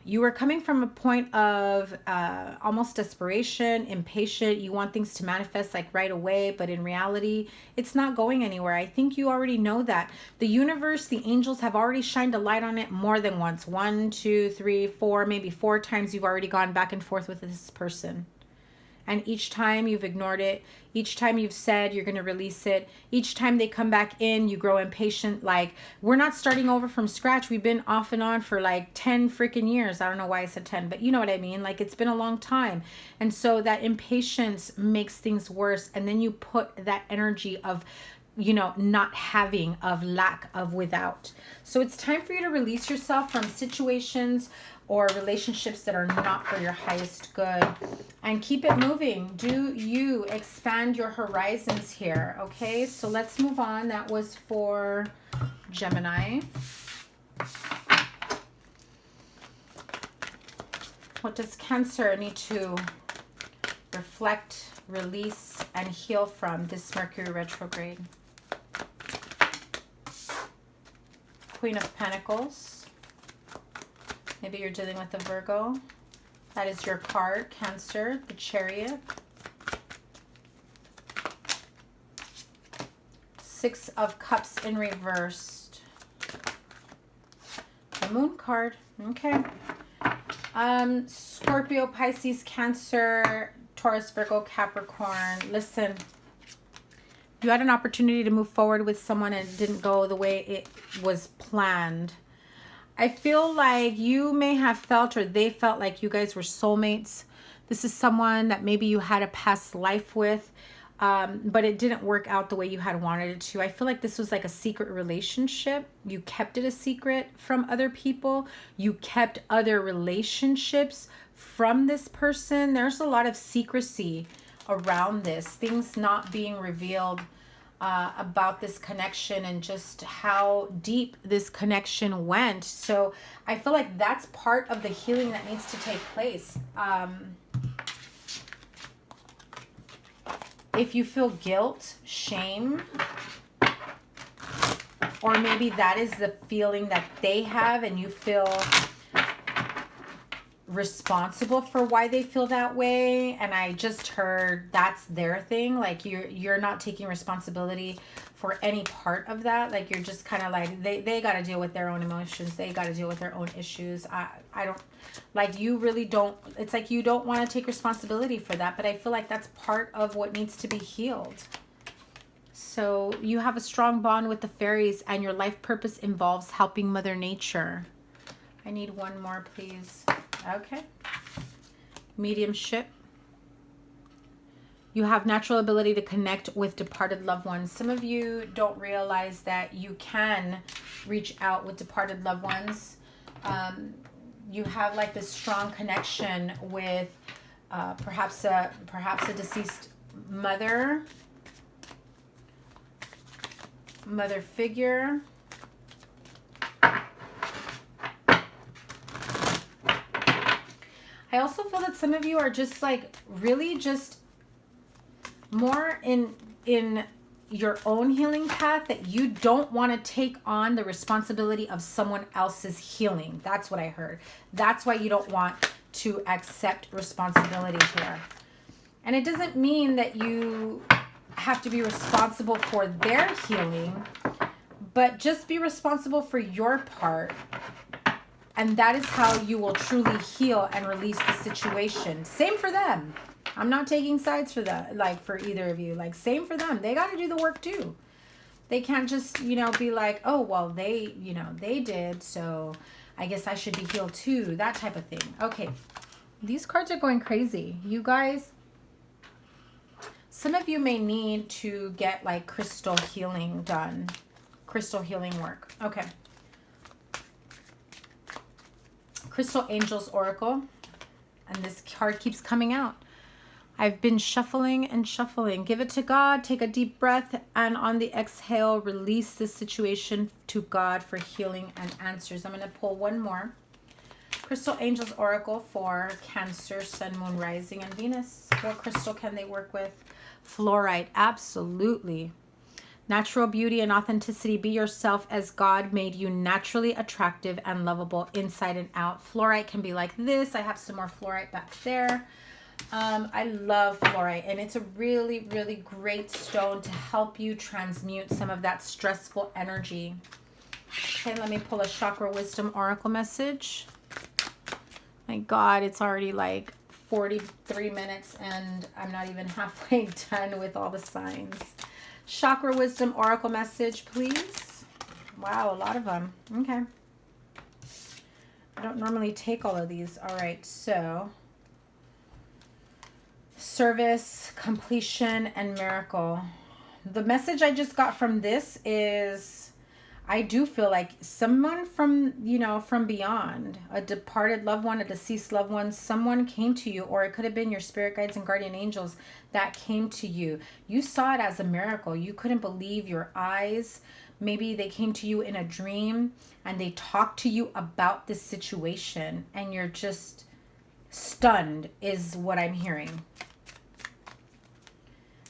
A: You were coming from a point of almost desperation, impatient. You want things to manifest like right away, but in reality, it's not going anywhere. I think you already know that. The universe, the angels have already shined a light on it more than once. 1, 2, 3, 4, maybe 4 times you've already gone back and forth with this person. And each time you've ignored it, each time you've said you're going to release it, each time they come back in, you grow impatient. Like, we're not starting over from scratch. We've been off and on for like 10 freaking years. I don't know why I said 10, but you know what I mean? Like, it's been a long time. And so that impatience makes things worse. And then you put that energy of, you know, not having, of lack, of without. So it's time for you to release yourself from situations or relationships that are not for your highest good, and keep it moving. Do you expand your horizons here? Okay, so let's move on. That was for Gemini. What does Cancer need to reflect, release, and heal from this Mercury retrograde? Queen of Pentacles. Maybe you're dealing with a Virgo. That is your card, Cancer, the Chariot. 6 of Cups in reversed. The Moon card. Okay. Scorpio, Pisces, Cancer, Taurus, Virgo, Capricorn. Listen, you had an opportunity to move forward with someone and it didn't go the way it was planned. I feel like you may have felt, or they felt like you guys were soulmates. This is someone that maybe you had a past life with, but it didn't work out the way you had wanted it to. I feel like this was like a secret relationship. You kept it a secret from other people. You kept other relationships from this person. There's a lot of secrecy around this, things not being revealed about this connection and just how deep this connection went. So I feel like that's part of the healing that needs to take place. If you feel guilt, shame, Or maybe that is the feeling that they have and you feel responsible for why they feel that way. And I just heard that's their thing. Like you're not taking responsibility for any part of that. Like you're just kind of like they got to deal with their own emotions. They got to deal with their own issues. I don't like, you really don't, it's like you don't want to take responsibility for that, but I feel like that's part of what needs to be healed. So you have a strong bond with the fairies and your life purpose involves helping Mother Nature. I need one more, please. Okay. Mediumship. You have natural ability to connect with departed loved ones. Some of you don't realize that you can reach out with departed loved ones. You have like this strong connection with perhaps a deceased mother figure. I also feel that some of you are just like really just more in your own healing path, that you don't want to take on the responsibility of someone else's healing. That's what I heard. That's why you don't want to accept responsibility here. And it doesn't mean that you have to be responsible for their healing, but just be responsible for your part. And that is how you will truly heal and release the situation. Same for them. I'm not taking sides for that, like for either of you. Like same for them. They got to do the work too. They can't just, you know, be like, oh, well, they, you know, they did, so I guess I should be healed too. That type of thing. Okay. These cards are going crazy. You guys, some of you may need to get like crystal healing done. Crystal healing work. Okay. Crystal Angels Oracle. And this card keeps coming out. I've been shuffling and shuffling. Give it to God. Take a deep breath. And on the exhale, release this situation to God for healing and answers. I'm going to pull one more. Crystal Angels Oracle for Cancer, Sun, Moon, Rising, and Venus. What crystal can they work with? Fluorite. Absolutely. Natural beauty and authenticity. Be yourself as God made you, naturally attractive and lovable inside and out. Fluorite can be like this. I have some more fluorite back there. I love fluorite, and it's a really, really great stone to help you transmute some of that stressful energy. Okay, let me pull a Chakra Wisdom Oracle message. My God, it's already like 43 minutes, and I'm not even halfway done with all the signs. Chakra Wisdom Oracle message, please. Wow, a lot of them. Okay. I don't normally take all of these. All right, so service, completion, and miracle. The message I just got from this is, I do feel like someone from, you know, from beyond, a departed loved one, a deceased loved one, someone came to you, or it could have been your spirit guides and guardian angels that came to you. You saw it as a miracle. You couldn't believe your eyes. Maybe they came to you in a dream and they talked to you about this situation, and you're just stunned is what I'm hearing.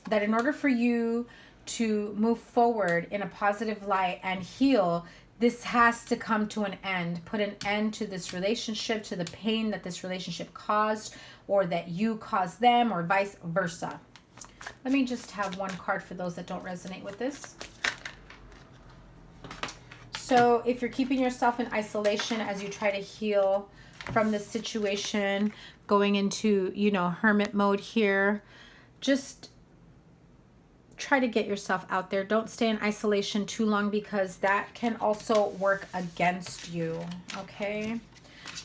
A: That in order for you to move forward in a positive light and heal, this has to come to an end. Put an end to this relationship, to the pain that this relationship caused, or that you caused them, or vice versa. Let me just have one card for those that don't resonate with this. So if you're keeping yourself in isolation as you try to heal from this situation, going into, you know, hermit mode here, just try to get yourself out there. Don't stay in isolation too long, because that can also work against you. Okay,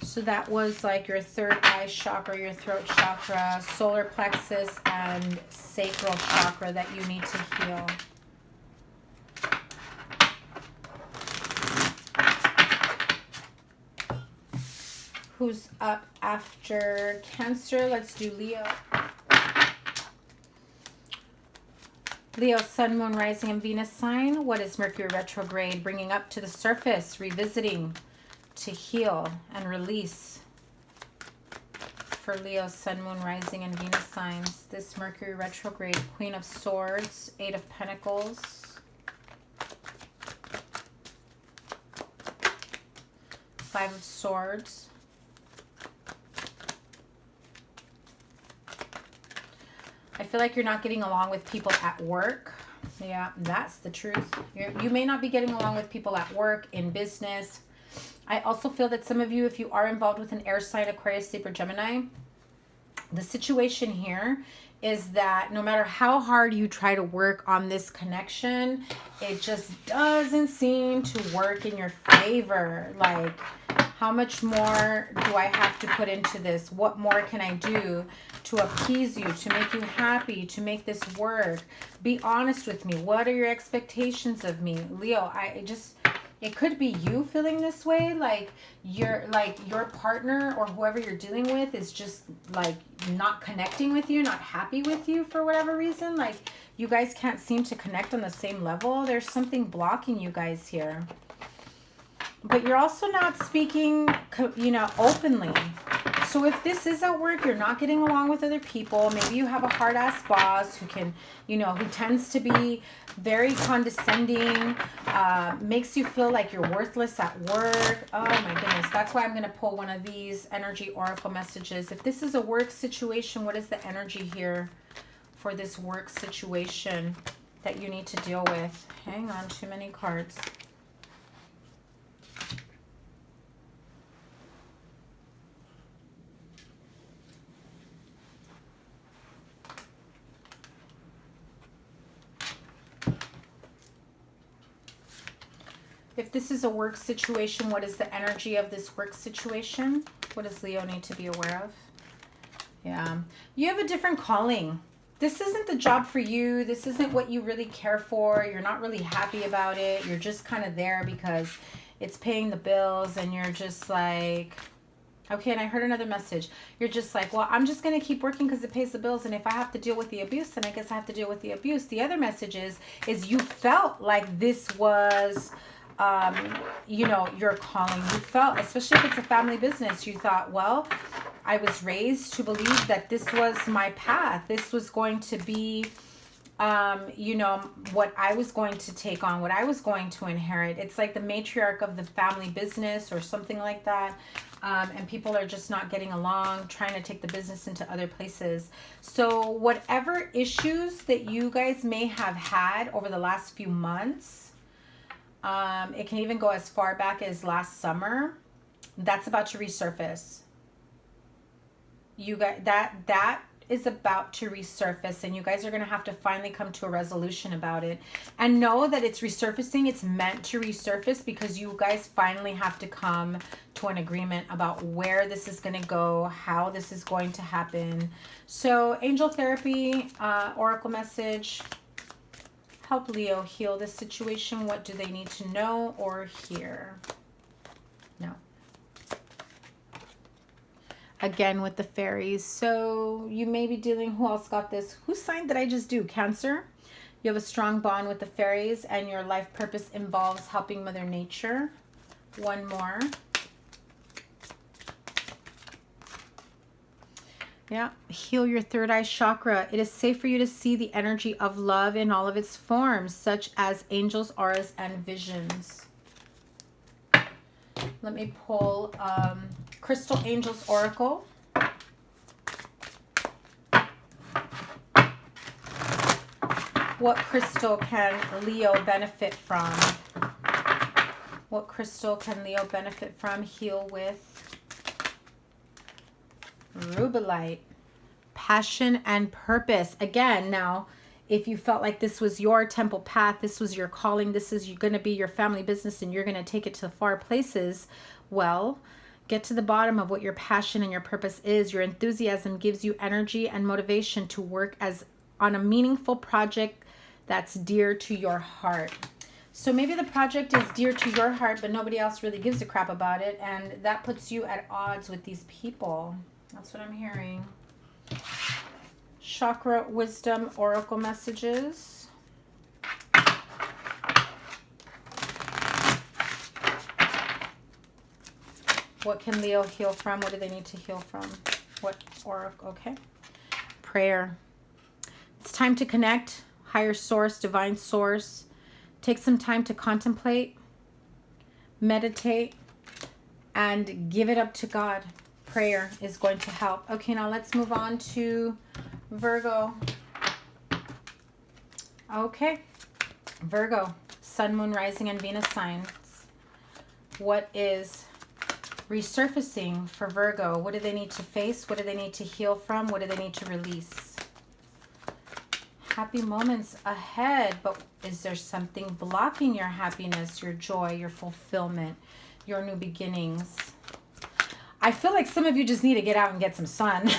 A: so that was like your third eye chakra, your throat chakra, solar plexus, and sacral chakra that you need to heal. Who's up after Cancer? Let's do Leo. Leo, Sun, Moon, Rising, and Venus sign. What is Mercury retrograde bringing up to the surface, revisiting to heal and release for Leo, Sun, Moon, Rising, and Venus signs? This Mercury retrograde, Queen of Swords, Eight of Pentacles, Five of Swords. I feel like you're not getting along with people at work. Yeah, that's the truth. You may not be getting along with people at work, in business. I also feel that some of you, if you are involved with an air sign, Aquarius, Libra, Gemini, the situation here is that no matter how hard you try to work on this connection, it just doesn't seem to work in your favor. Like, how much more do I have to put into this? What more can I do to appease you, to make you happy, to make this work? Be honest with me. What are your expectations of me? Leo, it could be you feeling this way, like your partner or whoever you're dealing with is just like not connecting with you, not happy with you for whatever reason. Like, you guys can't seem to connect on the same level. There's something blocking you guys here. But you're also not speaking, openly. So if this is at work, you're not getting along with other people. Maybe you have a hard-ass boss who can, who tends to be very condescending, makes you feel like you're worthless at work. Oh my goodness. That's why I'm going to pull one of these energy oracle messages. If this is a work situation, what is the energy here for this work situation that you need to deal with? Hang on, too many cards. If this is a work situation, what is the energy of this work situation? What does Leo need to be aware of? Yeah. You have a different calling. This isn't the job for you. This isn't what you really care for. You're not really happy about it. You're just kind of there because it's paying the bills and you're just like, okay, and I heard another message. You're just like, well, I'm just going to keep working because it pays the bills. And if I have to deal with the abuse, then I guess I have to deal with the abuse. The other message is you felt like this was... your calling. You felt, especially if it's a family business, you thought, well, I was raised to believe that this was my path. This was going to be, what I was going to take on, what I was going to inherit. It's like the matriarch of the family business or something like that. And people are just not getting along, trying to take the business into other places. So whatever issues that you guys may have had over the last few months, it can even go as far back as last summer. That's about to resurface. You guys, that is about to resurface, and you guys are going to have to finally come to a resolution about it. And know that it's resurfacing. It's meant to resurface because you guys finally have to come to an agreement about where this is going to go, how this is going to happen. So, angel therapy, oracle message. Help Leo heal this situation. What do they need to know or hear? No. Again with the fairies. So you may be dealing, who else got this? Whose sign did I just do? Cancer. You have a strong bond with the fairies and your life purpose involves helping Mother Nature. One more. Yeah, heal your third eye chakra. It is safe for you to see the energy of love in all of its forms, such as angels, auras, and visions. Let me pull Crystal Angels Oracle. What crystal can Leo benefit from? What crystal can Leo benefit from? Heal with Rubellite. Passion and purpose. Again, now, if you felt like this was your temple path, this was your calling, this is going to be your family business and you're going to take it to far places, well, get to the bottom of what your passion and your purpose is. Your enthusiasm gives you energy and motivation to work on a meaningful project that's dear to your heart. So maybe the project is dear to your heart, but nobody else really gives a crap about it, and that puts you at odds with these people. That's what I'm hearing. Chakra wisdom oracle messages. What can Leo heal from? What do they need to heal from? What oracle? Okay. Prayer. It's time to connect. Higher source, divine source. Take some time to contemplate, meditate, and give it up to God. Prayer is going to help. Okay, now let's move on to Virgo. Okay, Virgo, Sun, Moon, Rising, and Venus signs. What is resurfacing for Virgo? What do they need to face? What do they need to heal from? What do they need to release? Happy moments ahead, but is there something blocking your happiness, your joy, your fulfillment, your new beginnings? I feel like some of you just need to get out and get some sun.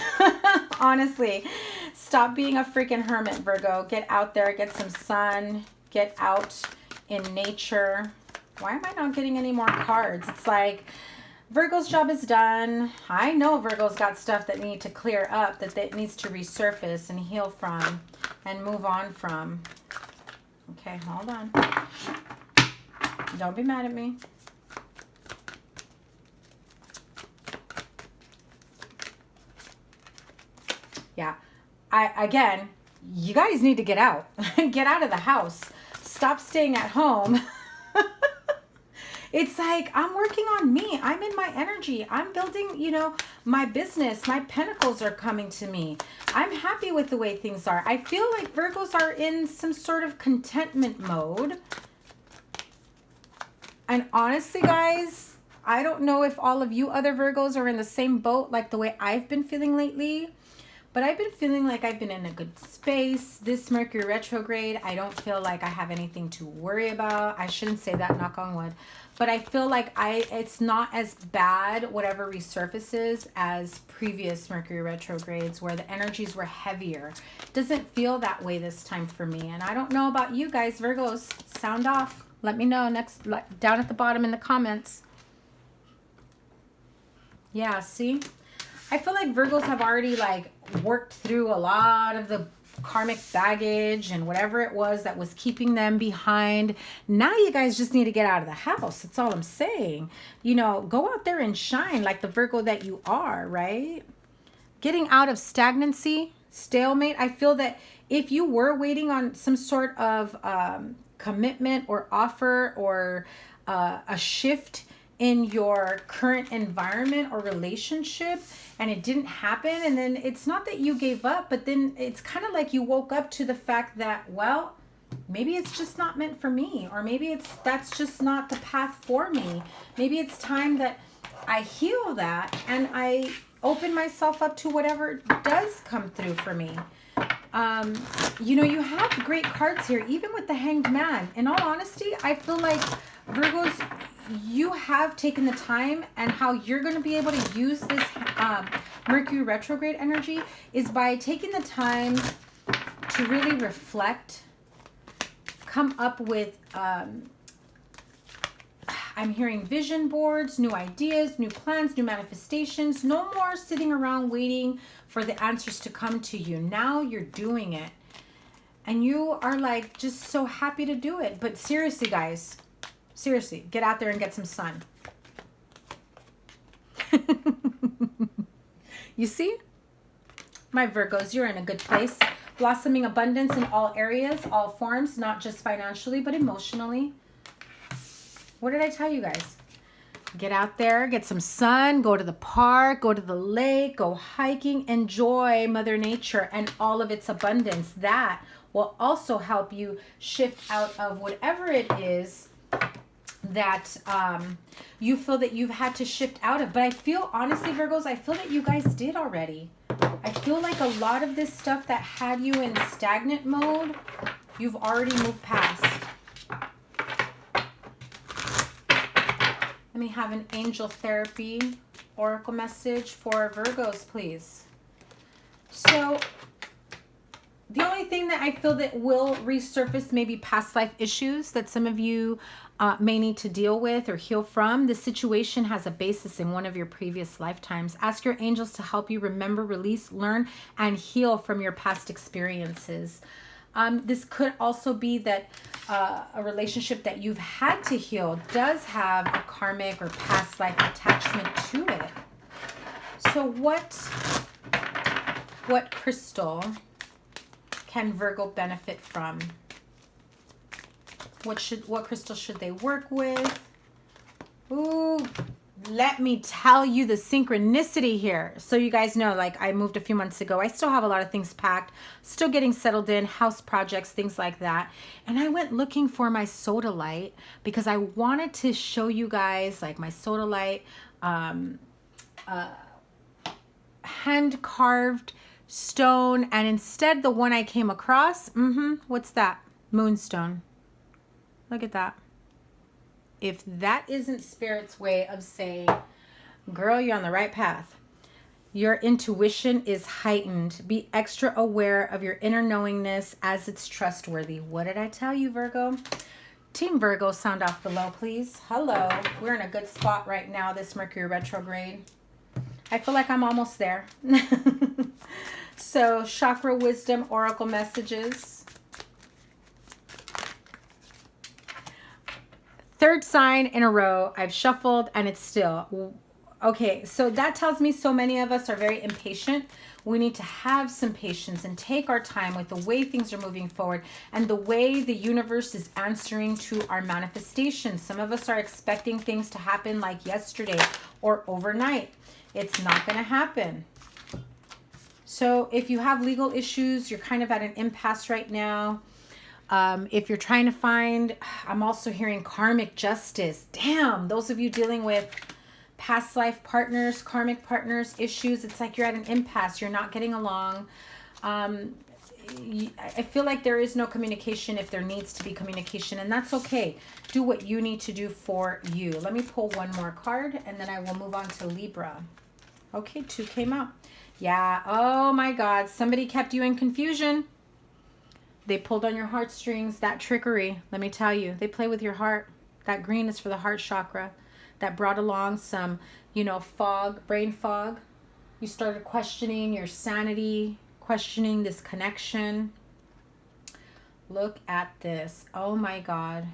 A: Honestly, stop being a freaking hermit, Virgo. Get out there, get some sun, get out in nature. Why am I not getting any more cards? It's like Virgo's job is done. I know Virgo's got stuff that need to clear up, that it needs to resurface and heal from and move on from. Okay, hold on. Don't be mad at me. Yeah, again, you guys need to get out. Get out of the house. Stop staying at home. It's like, I'm working on me. I'm in my energy. I'm building, you know, my business. My pentacles are coming to me. I'm happy with the way things are. I feel like Virgos are in some sort of contentment mode. And honestly, guys, I don't know if all of you other Virgos are in the same boat like the way I've been feeling lately. But I've been feeling like I've been in a good space. This Mercury retrograde, I don't feel like I have anything to worry about. I shouldn't say that, knock on wood. But I feel like it's not as bad, whatever resurfaces, as previous Mercury retrogrades where the energies were heavier. It doesn't feel that way this time for me. And I don't know about you guys, Virgos. Sound off. Let me know next, down at the bottom in the comments. Yeah, see? I feel like Virgos have already like worked through a lot of the karmic baggage and whatever it was that was keeping them behind. Now you guys just need to get out of the house. That's all I'm saying. You know, go out there and shine like the Virgo that you are, right? Getting out of stagnancy, stalemate. I feel that if you were waiting on some sort of commitment or offer or a shift in your current environment or relationship and it didn't happen, and then it's not that you gave up, but then it's kind of like you woke up to the fact that, well, maybe it's just not meant for me, or maybe that's just not the path for me. Maybe it's time that I heal that and I open myself up to whatever does come through for me. You know, you have great cards here, even with the Hanged Man. In all honesty, I feel like Virgos, you have taken the time, and how you're going to be able to use this Mercury retrograde energy is by taking the time to really reflect, come up with, I'm hearing vision boards, new ideas, new plans, new manifestations. No more sitting around waiting for the answers to come to you. Now you're doing it. And you are like just so happy to do it. But seriously, guys, seriously, get out there and get some sun. You see? My Virgos, you're in a good place. Blossoming abundance in all areas, all forms, not just financially, but emotionally. What did I tell you guys? Get out there, get some sun, go to the park, go to the lake, go hiking, enjoy Mother Nature and all of its abundance. That will also help you shift out of whatever it is that you feel that you've had to shift out of. But I feel, honestly, Virgos, I feel that you guys did already. I feel like a lot of this stuff that had you in stagnant mode, you've already moved past. Let me have an angel therapy oracle message for Virgos, please. So the only thing that I feel that will resurface maybe past life issues that some of you may need to deal with or heal from. This situation has a basis in one of your previous lifetimes. Ask your angels to help you remember, release, learn, and heal from your past experiences. This could also be that a relationship that you've had to heal does have a karmic or past life attachment to it. So what crystal can Virgo benefit from? What crystal should they work with? Ooh, let me tell you the synchronicity here. So you guys know, like, I moved a few months ago. I still have a lot of things packed, still getting settled in, house projects, things like that. And I went looking for my sodalite because I wanted to show you guys like my sodalite hand carved stone. And instead, the one I came across, what's that? Moonstone. Look at that. If that isn't Spirit's way of saying, girl, you're on the right path. Your intuition is heightened. Be extra aware of your inner knowingness as it's trustworthy. What did I tell you, Virgo? Team Virgo, sound off below, please. Hello. We're in a good spot right now, this Mercury retrograde. I feel like I'm almost there. So, chakra wisdom, oracle messages. Third sign in a row, I've shuffled and it's still. Okay, so that tells me so many of us are very impatient. We need to have some patience and take our time with the way things are moving forward and the way the universe is answering to our manifestations. Some of us are expecting things to happen like yesterday or overnight. It's not going to happen. So if you have legal issues, you're kind of at an impasse right now. If you're trying to find, I'm also hearing karmic justice. Damn, those of you dealing with past life partners, karmic partners, issues, it's like you're at an impasse. You're not getting along. I feel like there is no communication if there needs to be communication, and that's okay. Do what you need to do for you. Let me pull one more card, and then I will move on to Libra. Okay, 2 came out. Yeah, oh my God, somebody kept you in confusion. They pulled on your heartstrings, that trickery. Let me tell you, they play with your heart. That green is for the heart chakra. That brought along some, fog, brain fog. You started questioning your sanity, questioning this connection. Look at this. Oh my God.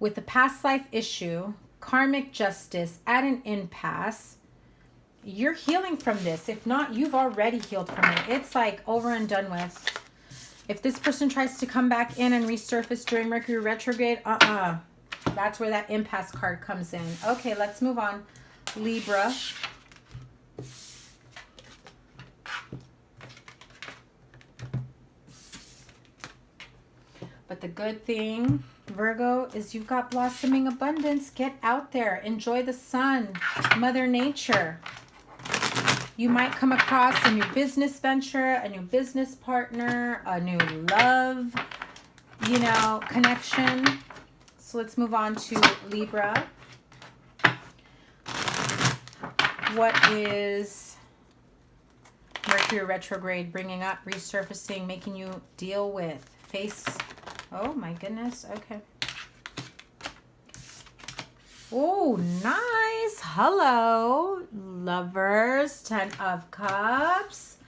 A: With the past life issue, karmic justice at an impasse, you're healing from this. If not, you've already healed from it. It's like over and done with. If this person tries to come back in and resurface during Mercury retrograde, that's where that impasse card comes in. Okay, let's move on. Libra. But the good thing, Virgo, is you've got blossoming abundance. Get out there. Enjoy the sun. Mother Nature. You might come across a new business venture, a new business partner, a new love, connection. So let's move on to Libra. What is Mercury retrograde bringing up, resurfacing, making you deal with, face? Oh my goodness. Okay. Oh, nice. Hello, lovers. 10 of Cups.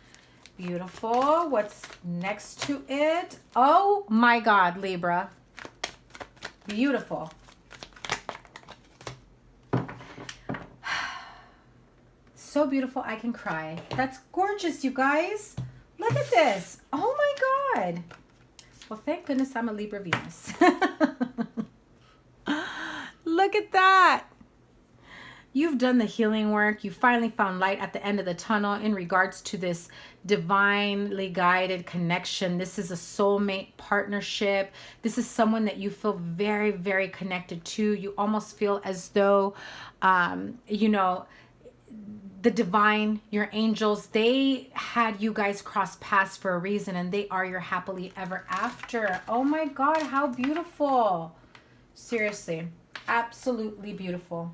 A: Beautiful. What's next to it? Oh my God, Libra. Beautiful. So beautiful, I can cry. That's gorgeous, you guys. Look at this. Oh my God. Well, thank goodness I'm a Libra Venus. Look at that. You've done the healing work. You finally found light at the end of the tunnel in regards to this divinely guided connection. This is a soulmate partnership. This is someone that you feel very, very connected to. You almost feel as though, the divine, your angels, they had you guys cross paths for a reason, and they are your happily ever after. Oh my God, how beautiful. Seriously. Absolutely beautiful.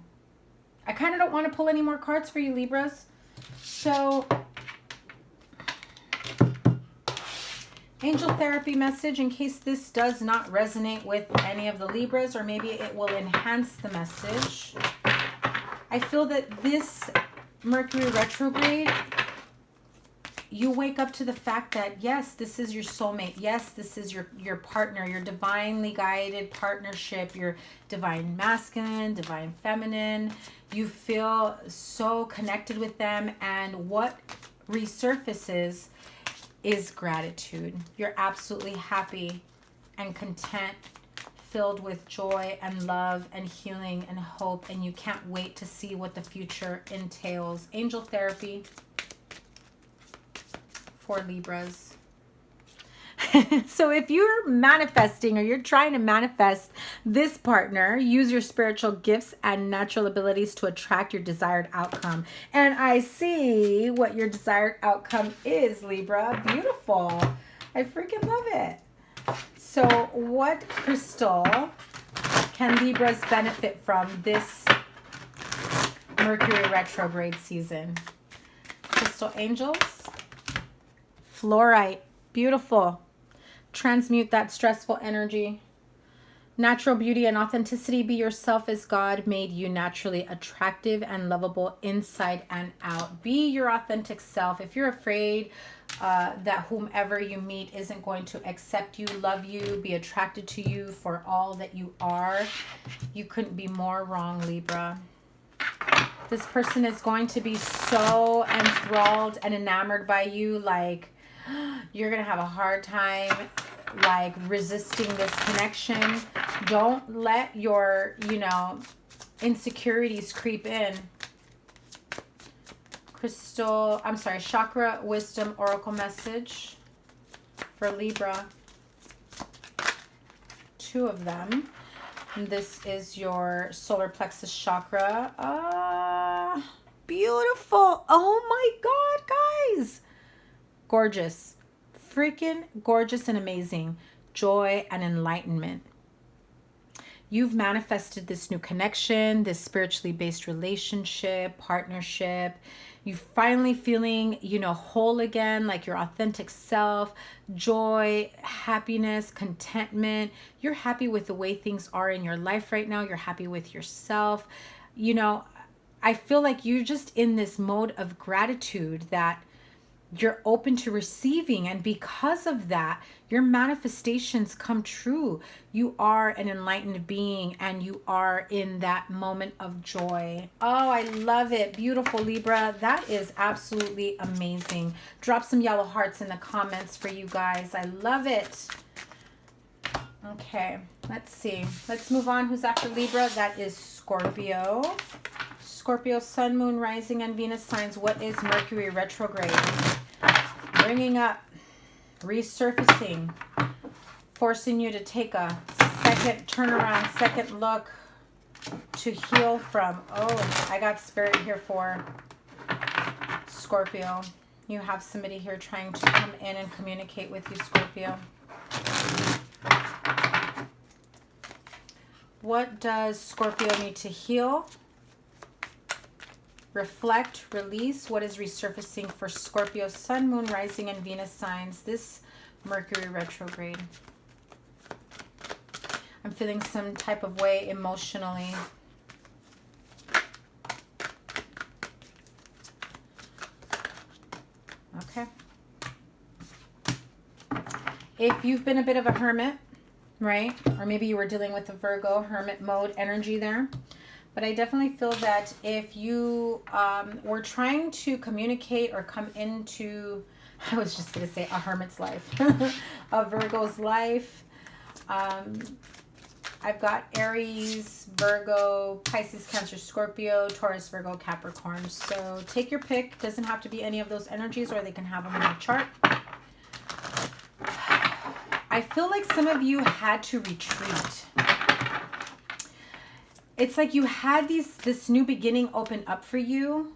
A: I kind of don't want to pull any more cards for you, Libras. So, angel therapy message in case this does not resonate with any of the Libras, or maybe it will enhance the message. I feel that this Mercury retrograde, you wake up to the fact that, yes, this is your soulmate. Yes, this is your partner, your divinely guided partnership, your divine masculine, divine feminine. You feel so connected with them. And what resurfaces is gratitude. You're absolutely happy and content, filled with joy and love and healing and hope, and you can't wait to see what the future entails. Angel therapy for Libras. So if you're manifesting or you're trying to manifest this partner, use your spiritual gifts and natural abilities to attract your desired outcome. And I see what your desired outcome is, Libra. Beautiful. I freaking love it. So what crystal can Libras benefit from this Mercury retrograde season? Crystal angels. Fluorite. Beautiful. Transmute that stressful energy. Natural beauty and authenticity. Be yourself as God made you naturally attractive and lovable inside and out. Be your authentic self. If you're afraid that whomever you meet isn't going to accept you, love you, be attracted to you for all that you are, you couldn't be more wrong, Libra. This person is going to be so enthralled and enamored by you, like you're going to have a hard time like resisting this connection. Don't let your, insecurities creep in. Chakra wisdom oracle message for Libra. 2 of them. And this is your solar plexus chakra. Beautiful. Oh my God, guys. Gorgeous. Freaking gorgeous and amazing. Joy and enlightenment. You've manifested this new connection, this spiritually based relationship, partnership. You finally feeling, whole again, like your authentic self, joy, happiness, contentment. You're happy with the way things are in your life right now. You're happy with yourself. I feel like you're just in this mode of gratitude that you're open to receiving, and because of that, your manifestations come true. You are an enlightened being, and you are in that moment of joy. Oh, I love it. Beautiful, Libra. That is absolutely amazing. Drop some yellow hearts in the comments for you guys. I love it. Okay, let's see. Let's move on. Who's after Libra? That is Scorpio. Scorpio, Sun, Moon, Rising, and Venus signs. What is Mercury retrograde? Bringing up, resurfacing, forcing you to take a second turnaround, second look to heal from. Oh, I got spirit here for Scorpio. You have somebody here trying to come in and communicate with you, Scorpio. What does Scorpio need to heal? Reflect, release. What is resurfacing for Scorpio, Sun, Moon, Rising, and Venus signs this Mercury retrograde? I'm feeling some type of way emotionally. Okay. If you've been a bit of a hermit, right? Or maybe you were dealing with a Virgo hermit mode energy there. But I definitely feel that if you were trying to communicate or come into, I was just going to say a hermit's life, a Virgo's life. I've got Aries, Virgo, Pisces, Cancer, Scorpio, Taurus, Virgo, Capricorn. So take your pick. Doesn't have to be any of those energies, or they can have them in your chart. I feel like some of you had to retreat. It's like you had this new beginning open up for you,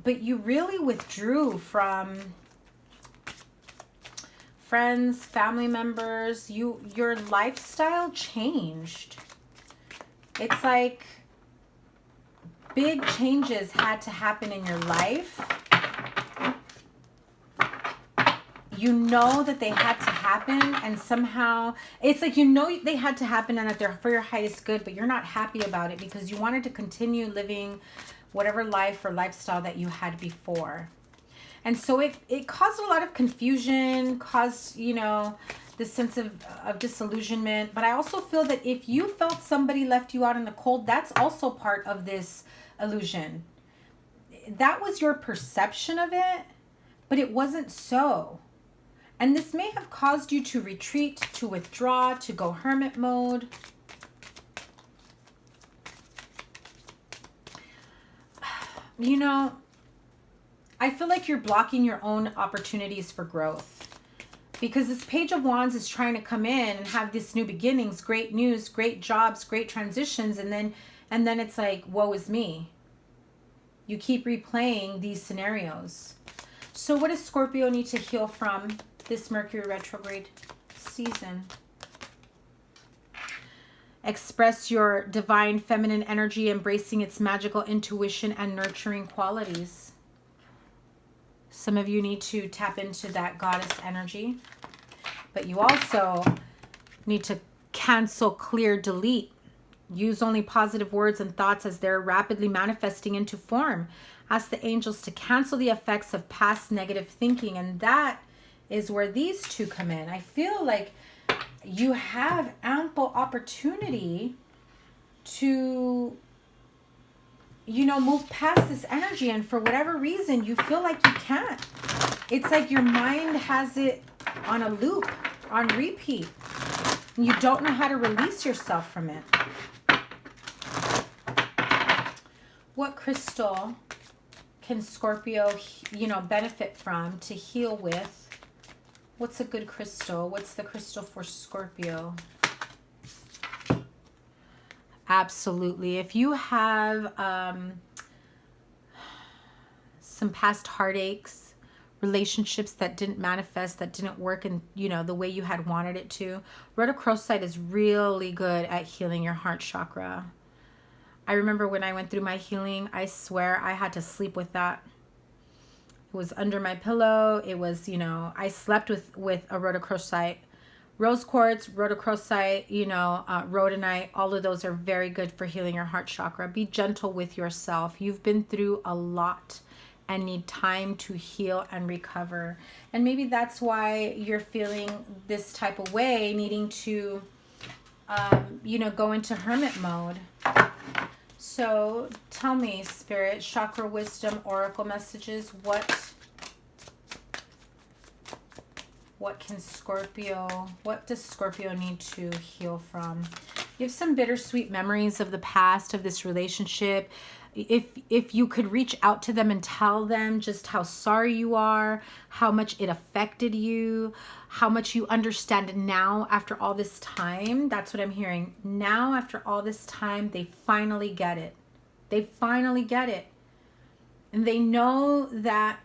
A: but you really withdrew from friends, family members. Your lifestyle changed. It's like big changes had to happen in your life. You know that they had to happen, and somehow it's like they had to happen and that they're for your highest good, but you're not happy about it because you wanted to continue living whatever life or lifestyle that you had before. And so it caused a lot of confusion, caused, this sense of disillusionment. But I also feel that if you felt somebody left you out in the cold, that's also part of this illusion. That was your perception of it, but it wasn't so. And this may have caused you to retreat, to withdraw, to go hermit mode. You know, I feel like you're blocking your own opportunities for growth. Because this Page of Wands is trying to come in and have this new beginnings, great news, great jobs, great transitions, and then it's like, woe is me. You keep replaying these scenarios. So what does Scorpio need to heal from this Mercury retrograde season? Express your divine feminine energy, embracing its magical intuition and nurturing qualities. Some of you need to tap into that goddess energy, but you also need to cancel, clear, delete. Use only positive words and thoughts as they're rapidly manifesting into form. Ask the angels to cancel the effects of past negative thinking, and that is where these two come in. I feel like you have ample opportunity to, you know, move past this energy, and for whatever reason you feel like you can't. It's like your mind has it on a loop, on repeat, and you don't know how to release yourself from it. What crystal can Scorpio, you know, benefit from, to heal with? What's a good crystal? What's the crystal for Scorpio? Absolutely. If you have some past heartaches, relationships that didn't manifest, that didn't work in, you know, the way you had wanted it to, rhodochrosite is really good at healing your heart chakra. I remember when I went through my healing, I swear I had to sleep with that. It was under my pillow. It was, you know, I slept with a rhodochrosite. Rose quartz, rhodochrosite, you know, rhodonite, all of those are very good for healing your heart chakra. Be gentle with yourself. You've been through a lot and need time to heal and recover. And maybe that's why you're feeling this type of way, needing to, you know, go into hermit mode. So tell me, Spirit, chakra wisdom, oracle messages, what can Scorpio, what does Scorpio need to heal from? You have some bittersweet memories of the past, of this relationship. If you could reach out to them and tell them just how sorry you are, how much it affected you, how much you understand now after all this time. That's what I'm hearing. Now, after all this time, they finally get it. They finally get it. And they know that,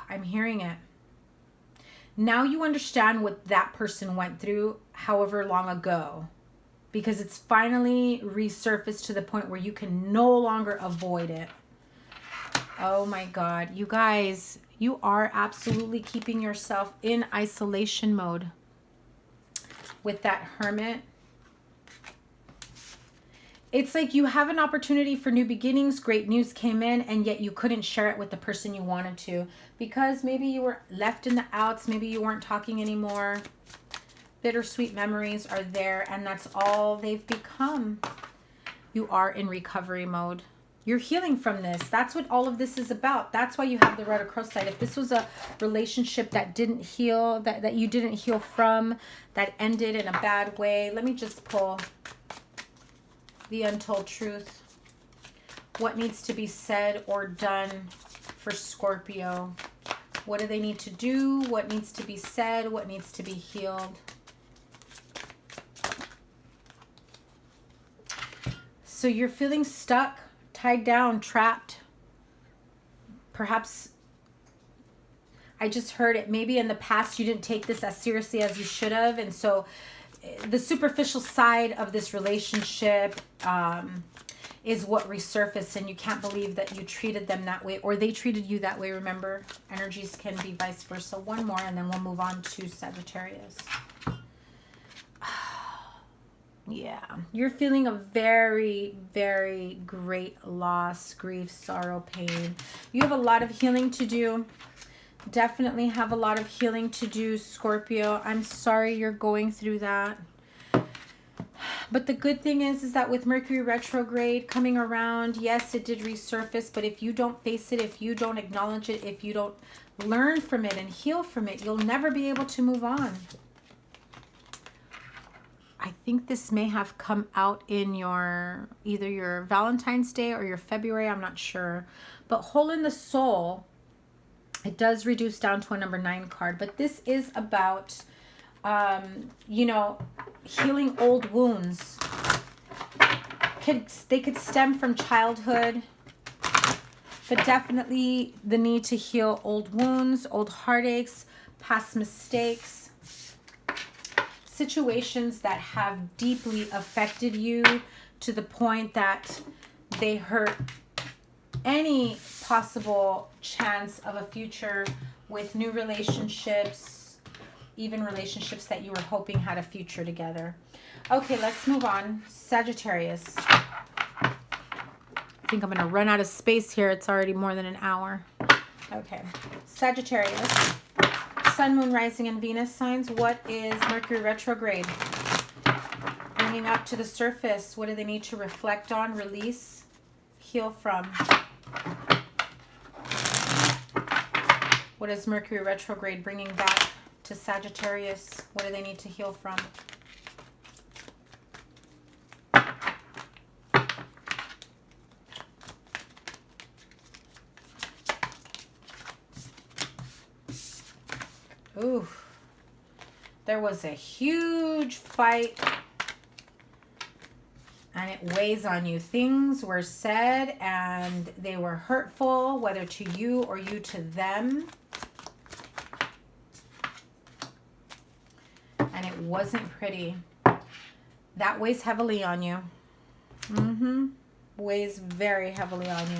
A: I'm hearing it. Now you understand what that person went through however long ago, because it's finally resurfaced to the point where you can no longer avoid it. Oh my God. You guys, you are absolutely keeping yourself in isolation mode with that Hermit. It's like you have an opportunity for new beginnings. Great news came in, and yet you couldn't share it with the person you wanted to, because maybe you were left in the outs. Maybe you weren't talking anymore. Bittersweet memories are there, and that's all they've become. You are in recovery mode. You're healing from this. That's what all of this is about. That's why you have the rhodochrosite. If this was a relationship that didn't heal, that you didn't heal from, that ended in a bad way, let me just pull the untold truth. What needs to be said or done for Scorpio? What do they need to do? What needs to be said? What needs to be healed? So you're feeling stuck, tied down, trapped. Perhaps, I just heard it, maybe in the past you didn't take this as seriously as you should have, and so the superficial side of this relationship is what resurfaced, and you can't believe that you treated them that way, or they treated you that way. Remember, energies can be vice versa. One more, and then we'll move on to Sagittarius. Yeah, you're feeling a very, very great loss, grief, sorrow, pain. You have a lot of healing to do. Definitely have a lot of healing to do, Scorpio. I'm sorry you're going through that. But the good thing is that with Mercury retrograde coming around, yes, it did resurface, but if you don't face it, if you don't acknowledge it, if you don't learn from it and heal from it, you'll never be able to move on. I think this may have come out in your either your Valentine's Day or your February, I'm not sure. But Hole in the Soul, it does reduce down to a number 9 card, but this is about you know, healing old wounds. They could stem from childhood, but definitely the need to heal old wounds, old heartaches, past mistakes, situations that have deeply affected you to the point that they hurt any possible chance of a future with new relationships, even relationships that you were hoping had a future together. Okay, let's move on. Sagittarius. I think I'm going to run out of space here. It's already more than an hour. Okay. Sagittarius. Sun, Moon, Rising, and Venus signs. What is Mercury retrograde bringing up to the surface? What do they need to reflect on, release, heal from? What is Mercury retrograde bringing back to Sagittarius? What do they need to heal from? Ooh, there was a huge fight and it weighs on you. Things were said and they were hurtful, whether to you or you to them. And it wasn't pretty. That weighs heavily on you. Weighs very heavily on you.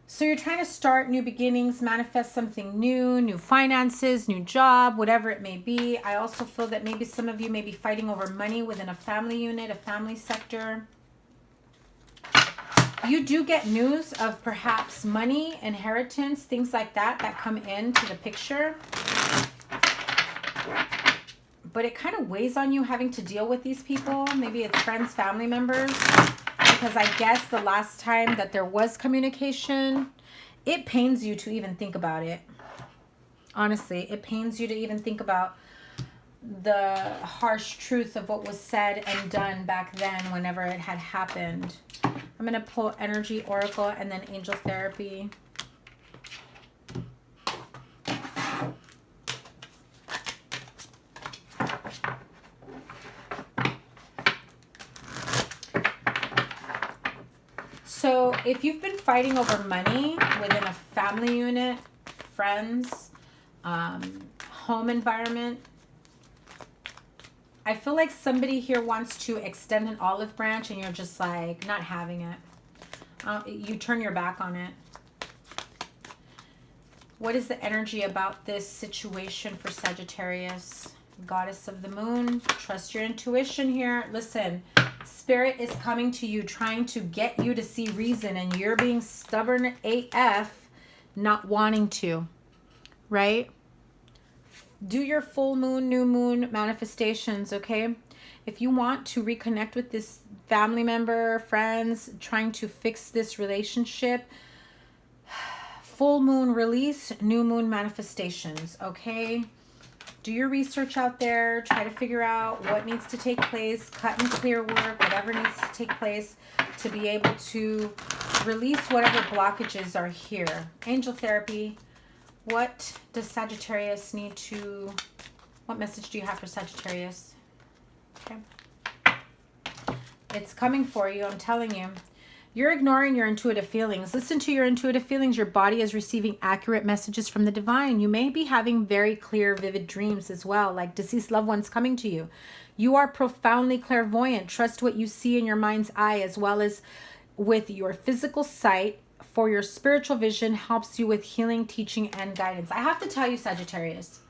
A: So you're trying to start new beginnings, manifest something new, new finances, new job, whatever it may be. I also feel that maybe some of you may be fighting over money within a family unit, a family sector. You do get news of perhaps money, inheritance, things like that come into the picture. But it kind of weighs on you having to deal with these people. Maybe it's friends, family members. Because I guess the last time that there was communication, it pains you to even think about it. Honestly, it pains you to even think about the harsh truth of what was said and done back then whenever it had happened. I'm going to pull Energy Oracle and then Angel Therapy. So if you've been fighting over money within a family unit, friends, home environment, I feel like somebody here wants to extend an olive branch and you're just like not having it. You turn your back on it. What is the energy about this situation for Sagittarius? Goddess of the Moon, trust your intuition here. Listen, Spirit is coming to you, trying to get you to see reason, and you're being stubborn AF, not wanting to, right? Do your full moon, new moon manifestations, okay? If you want to reconnect with this family member, friends, trying to fix this relationship, full moon release, new moon manifestations, okay? Do your research out there. Try to figure out what needs to take place. Cut and clear work, whatever needs to take place to be able to release whatever blockages are here. Angel Therapy. What does Sagittarius need to... What message do you have for Sagittarius? Okay. It's coming for you, I'm telling you. You're ignoring your intuitive feelings. Listen to your intuitive feelings. Your body is receiving accurate messages from the divine. You may be having very clear, vivid dreams as well, like deceased loved ones coming to you. You are profoundly clairvoyant. Trust what you see in your mind's eye as well as with your physical sight. For your spiritual vision helps you with healing, teaching, and guidance. I have to tell you, Sagittarius,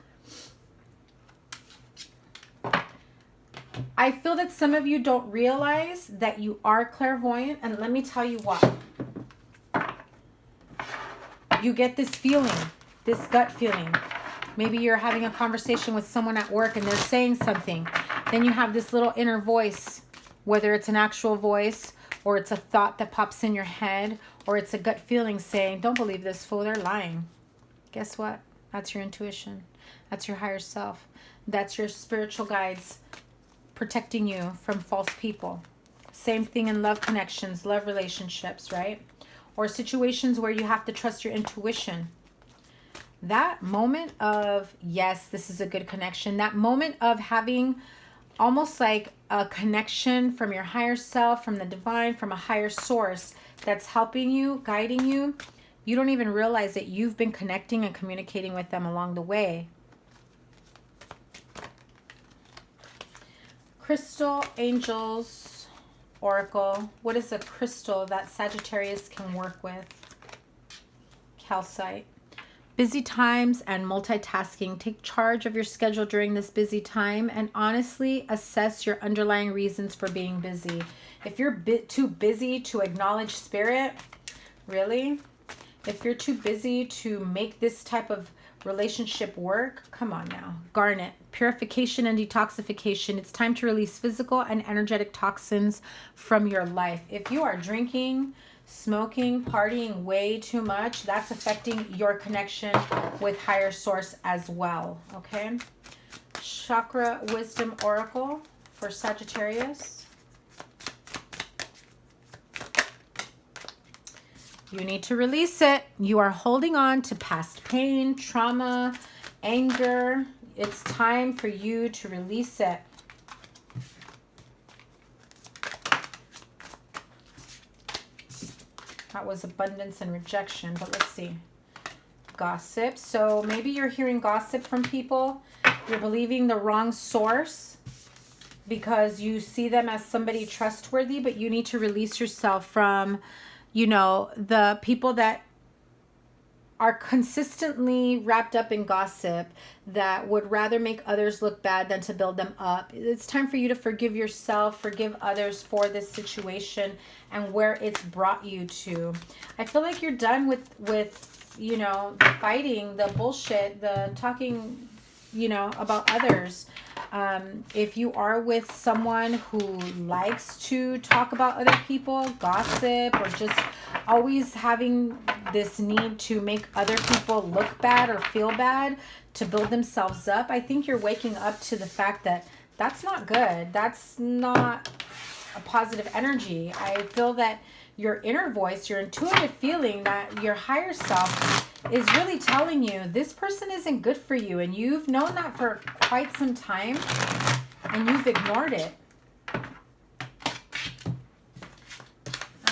A: I feel that some of you don't realize that you are clairvoyant, and let me tell you why. You get this feeling, this gut feeling. Maybe you're having a conversation with someone at work and they're saying something, Then you have this little inner voice, whether it's an actual voice or it's a thought that pops in your head or it's a gut feeling saying, don't believe this fool, they're lying. Guess what? That's your intuition. That's your higher self. That's your spiritual guides protecting you from false people. Same thing in love connections, love relationships, right? Or situations where you have to trust your intuition. That moment of, yes, this is a good connection. That moment of having almost like a connection from your higher self, from the divine, from a higher source that's helping you, guiding you. You don't even realize that you've been connecting and communicating with them along the way. Crystal, angels, oracle. What is a crystal that Sagittarius can work with? Calcite. Busy times and multitasking. Take charge of your schedule during this busy time and honestly assess your underlying reasons for being busy. If you're too busy to acknowledge spirit, really? If you're too busy to make this type of relationship work, come on now. Garnet, purification and detoxification. It's time to release physical and energetic toxins from your life. If you are drinking, smoking, partying way too much, that's affecting your connection with higher source as well, okay? Chakra wisdom oracle for Sagittarius. You need to release it. You are holding on to past pain, trauma, anger. It's time for you to release it. That was abundance and rejection, but let's see. Gossip. So maybe you're hearing gossip from people. You're believing the wrong source because you see them as somebody trustworthy, but you need to release yourself from, you know, the people that are consistently wrapped up in gossip that would rather make others look bad than to build them up. It's time for you to forgive yourself, forgive others for this situation and where it's brought you to. I feel like you're done with you know, the fighting, the bullshit, the talking, you know, about others. If you are with someone who likes to talk about other people, gossip, or just always having this need to make other people look bad or feel bad to build themselves up, I think you're waking up to the fact that that's not good. That's not a positive energy. I feel that your inner voice, your intuitive feeling, that your higher self is really telling you this person isn't good for you, and you've known that for quite some time and you've ignored it.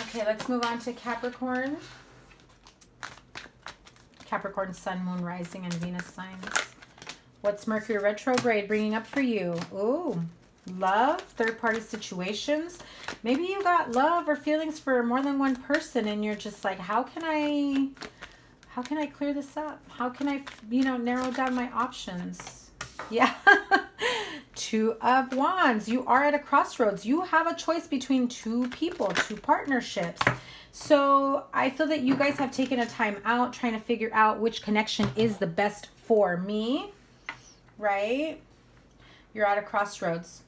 A: Okay, let's move on to Capricorn. Capricorn, Sun, Moon, Rising, and Venus signs. What's Mercury retrograde bringing up for you? Ooh, love, third-party situations. Maybe you got love or feelings for more than one person and you're just like, how can I clear this up? How can I, you know, narrow down my options? Yeah. Two of Wands. You are at a crossroads. You have a choice between two people, two partnerships. So I feel that you guys have taken a time out trying to figure out which connection is the best for me, right? You're at a crossroads.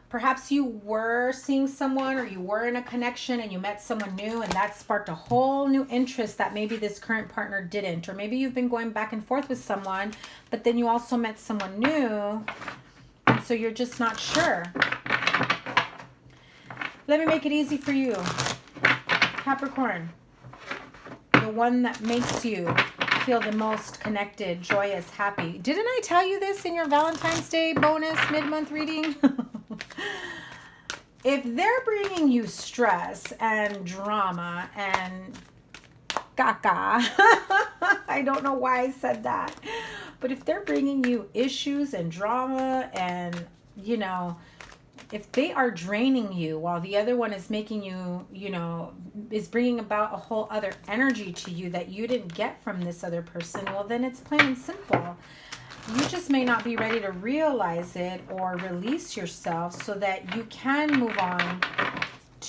A: Perhaps you were seeing someone or you were in a connection and you met someone new and that sparked a whole new interest that maybe this current partner didn't. Or maybe you've been going back and forth with someone, but then you also met someone new and so you're just not sure. Let me make it easy for you. Capricorn, the one that makes you feel the most connected, joyous, happy. Didn't I tell you this in your Valentine's Day bonus mid-month reading? If they're bringing you stress and drama and caca, I don't know why I said that, but if they're bringing you issues and drama and, you know, if they are draining you while the other one is making you, you know, is bringing about a whole other energy to you that you didn't get from this other person, well, then it's plain and simple. You just may not be ready to realize it or release yourself so that you can move on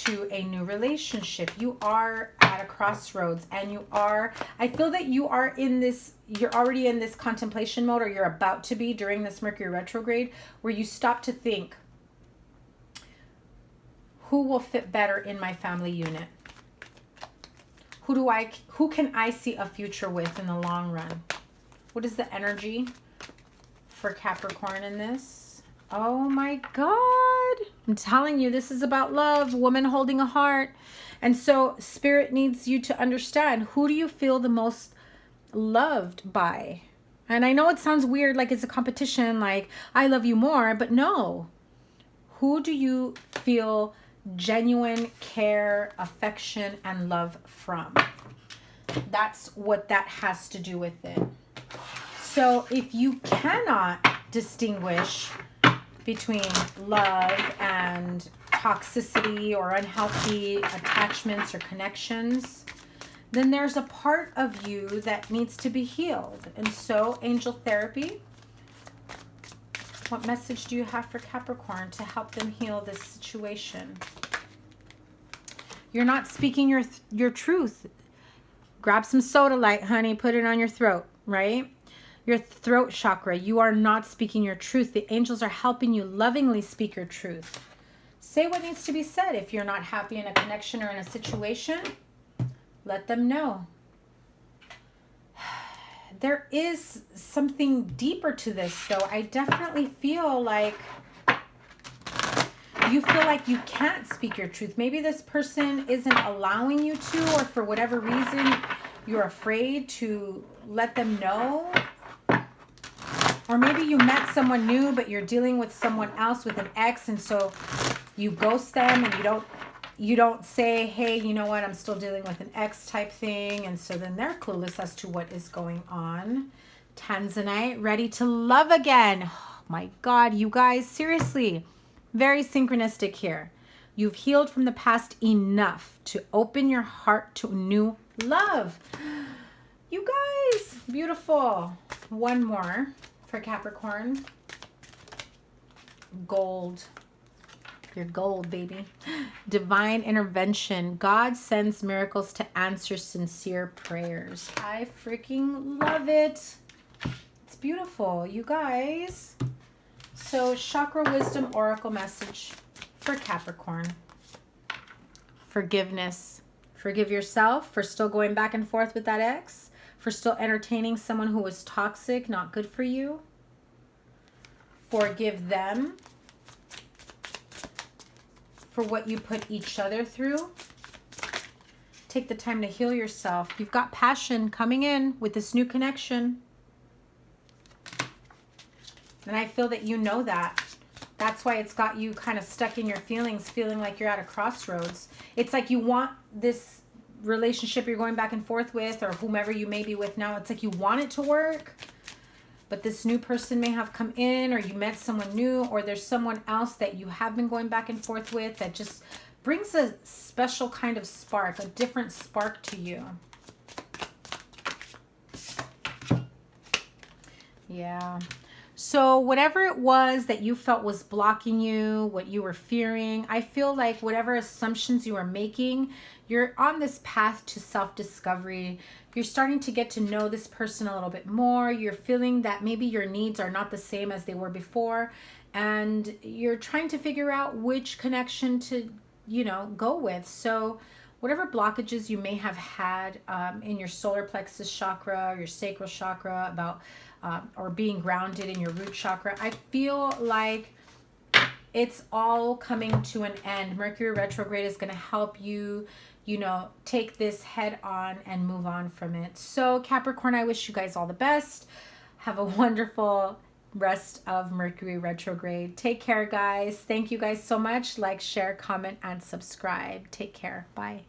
A: to a new relationship. You are at a crossroads, and I feel that you're already in this contemplation mode, or you're about to be during this Mercury retrograde, where you stop to think, who will fit better in my family unit? Who can I see a future with in the long run? What is the energy for Capricorn in this? Oh my God. I'm telling you, this is about love, woman holding a heart. And so Spirit needs you to understand, who do you feel the most loved by? And I know it sounds weird, like it's a competition, like I love you more, but no. Who do you feel genuine care, affection, and love from? That's what that has to do with it. So if you cannot distinguish between love and toxicity or unhealthy attachments or connections, then there's a part of you that needs to be healed. And so angel therapy, what message do you have for Capricorn to help them heal this situation? You're not speaking your truth. Grab some soda light, honey, put it on your throat, right? Your throat chakra, you are not speaking your truth. The angels are helping you lovingly speak your truth. Say what needs to be said. If you're not happy in a connection or in a situation, let them know. There is something deeper to this, though. I definitely feel like you feel like you can't speak your truth. Maybe this person isn't allowing you to, or for whatever reason, you're afraid to let them know. Or maybe you met someone new, but you're dealing with someone else, with an ex, and so you ghost them, and you don't say, hey, you know what, I'm still dealing with an ex type thing. And so then they're clueless as to what is going on. Tanzanite, ready to love again. Oh my God, you guys, seriously, very synchronistic here. You've healed from the past enough to open your heart to new love. You guys, beautiful. One more for Capricorn. Gold. You're gold, baby. Divine intervention. God sends miracles to answer sincere prayers. I freaking love it. It's beautiful, you guys. So, Chakra Wisdom Oracle message for Capricorn. Forgiveness. Forgive yourself for still going back and forth with that ex, for still entertaining someone who was toxic, not good for you. Forgive them for what you put each other through. Take the time to heal yourself. You've got passion coming in with this new connection. And I feel that you know that. That's why it's got you kind of stuck in your feelings, feeling like you're at a crossroads. It's like you want this relationship you're going back and forth with, or whomever you may be with now, it's like you want it to work. But this new person may have come in, or you met someone new, or there's someone else that you have been going back and forth with that just brings a special kind of spark, a different spark to you. Yeah. So whatever it was that you felt was blocking you, what you were fearing, I feel like whatever assumptions you were making, you're on this path to self-discovery. You're starting to get to know this person a little bit more. You're feeling that maybe your needs are not the same as they were before. And you're trying to figure out which connection to, go with. So whatever blockages you may have had in your solar plexus chakra, your sacral chakra, about or being grounded in your root chakra, I feel like it's all coming to an end. Mercury retrograde is going to help you, take this head on and move on from it. So Capricorn, I wish you guys all the best. Have a wonderful rest of Mercury retrograde. Take care, guys. Thank you guys so much. Like, share, comment, and subscribe. Take care. Bye.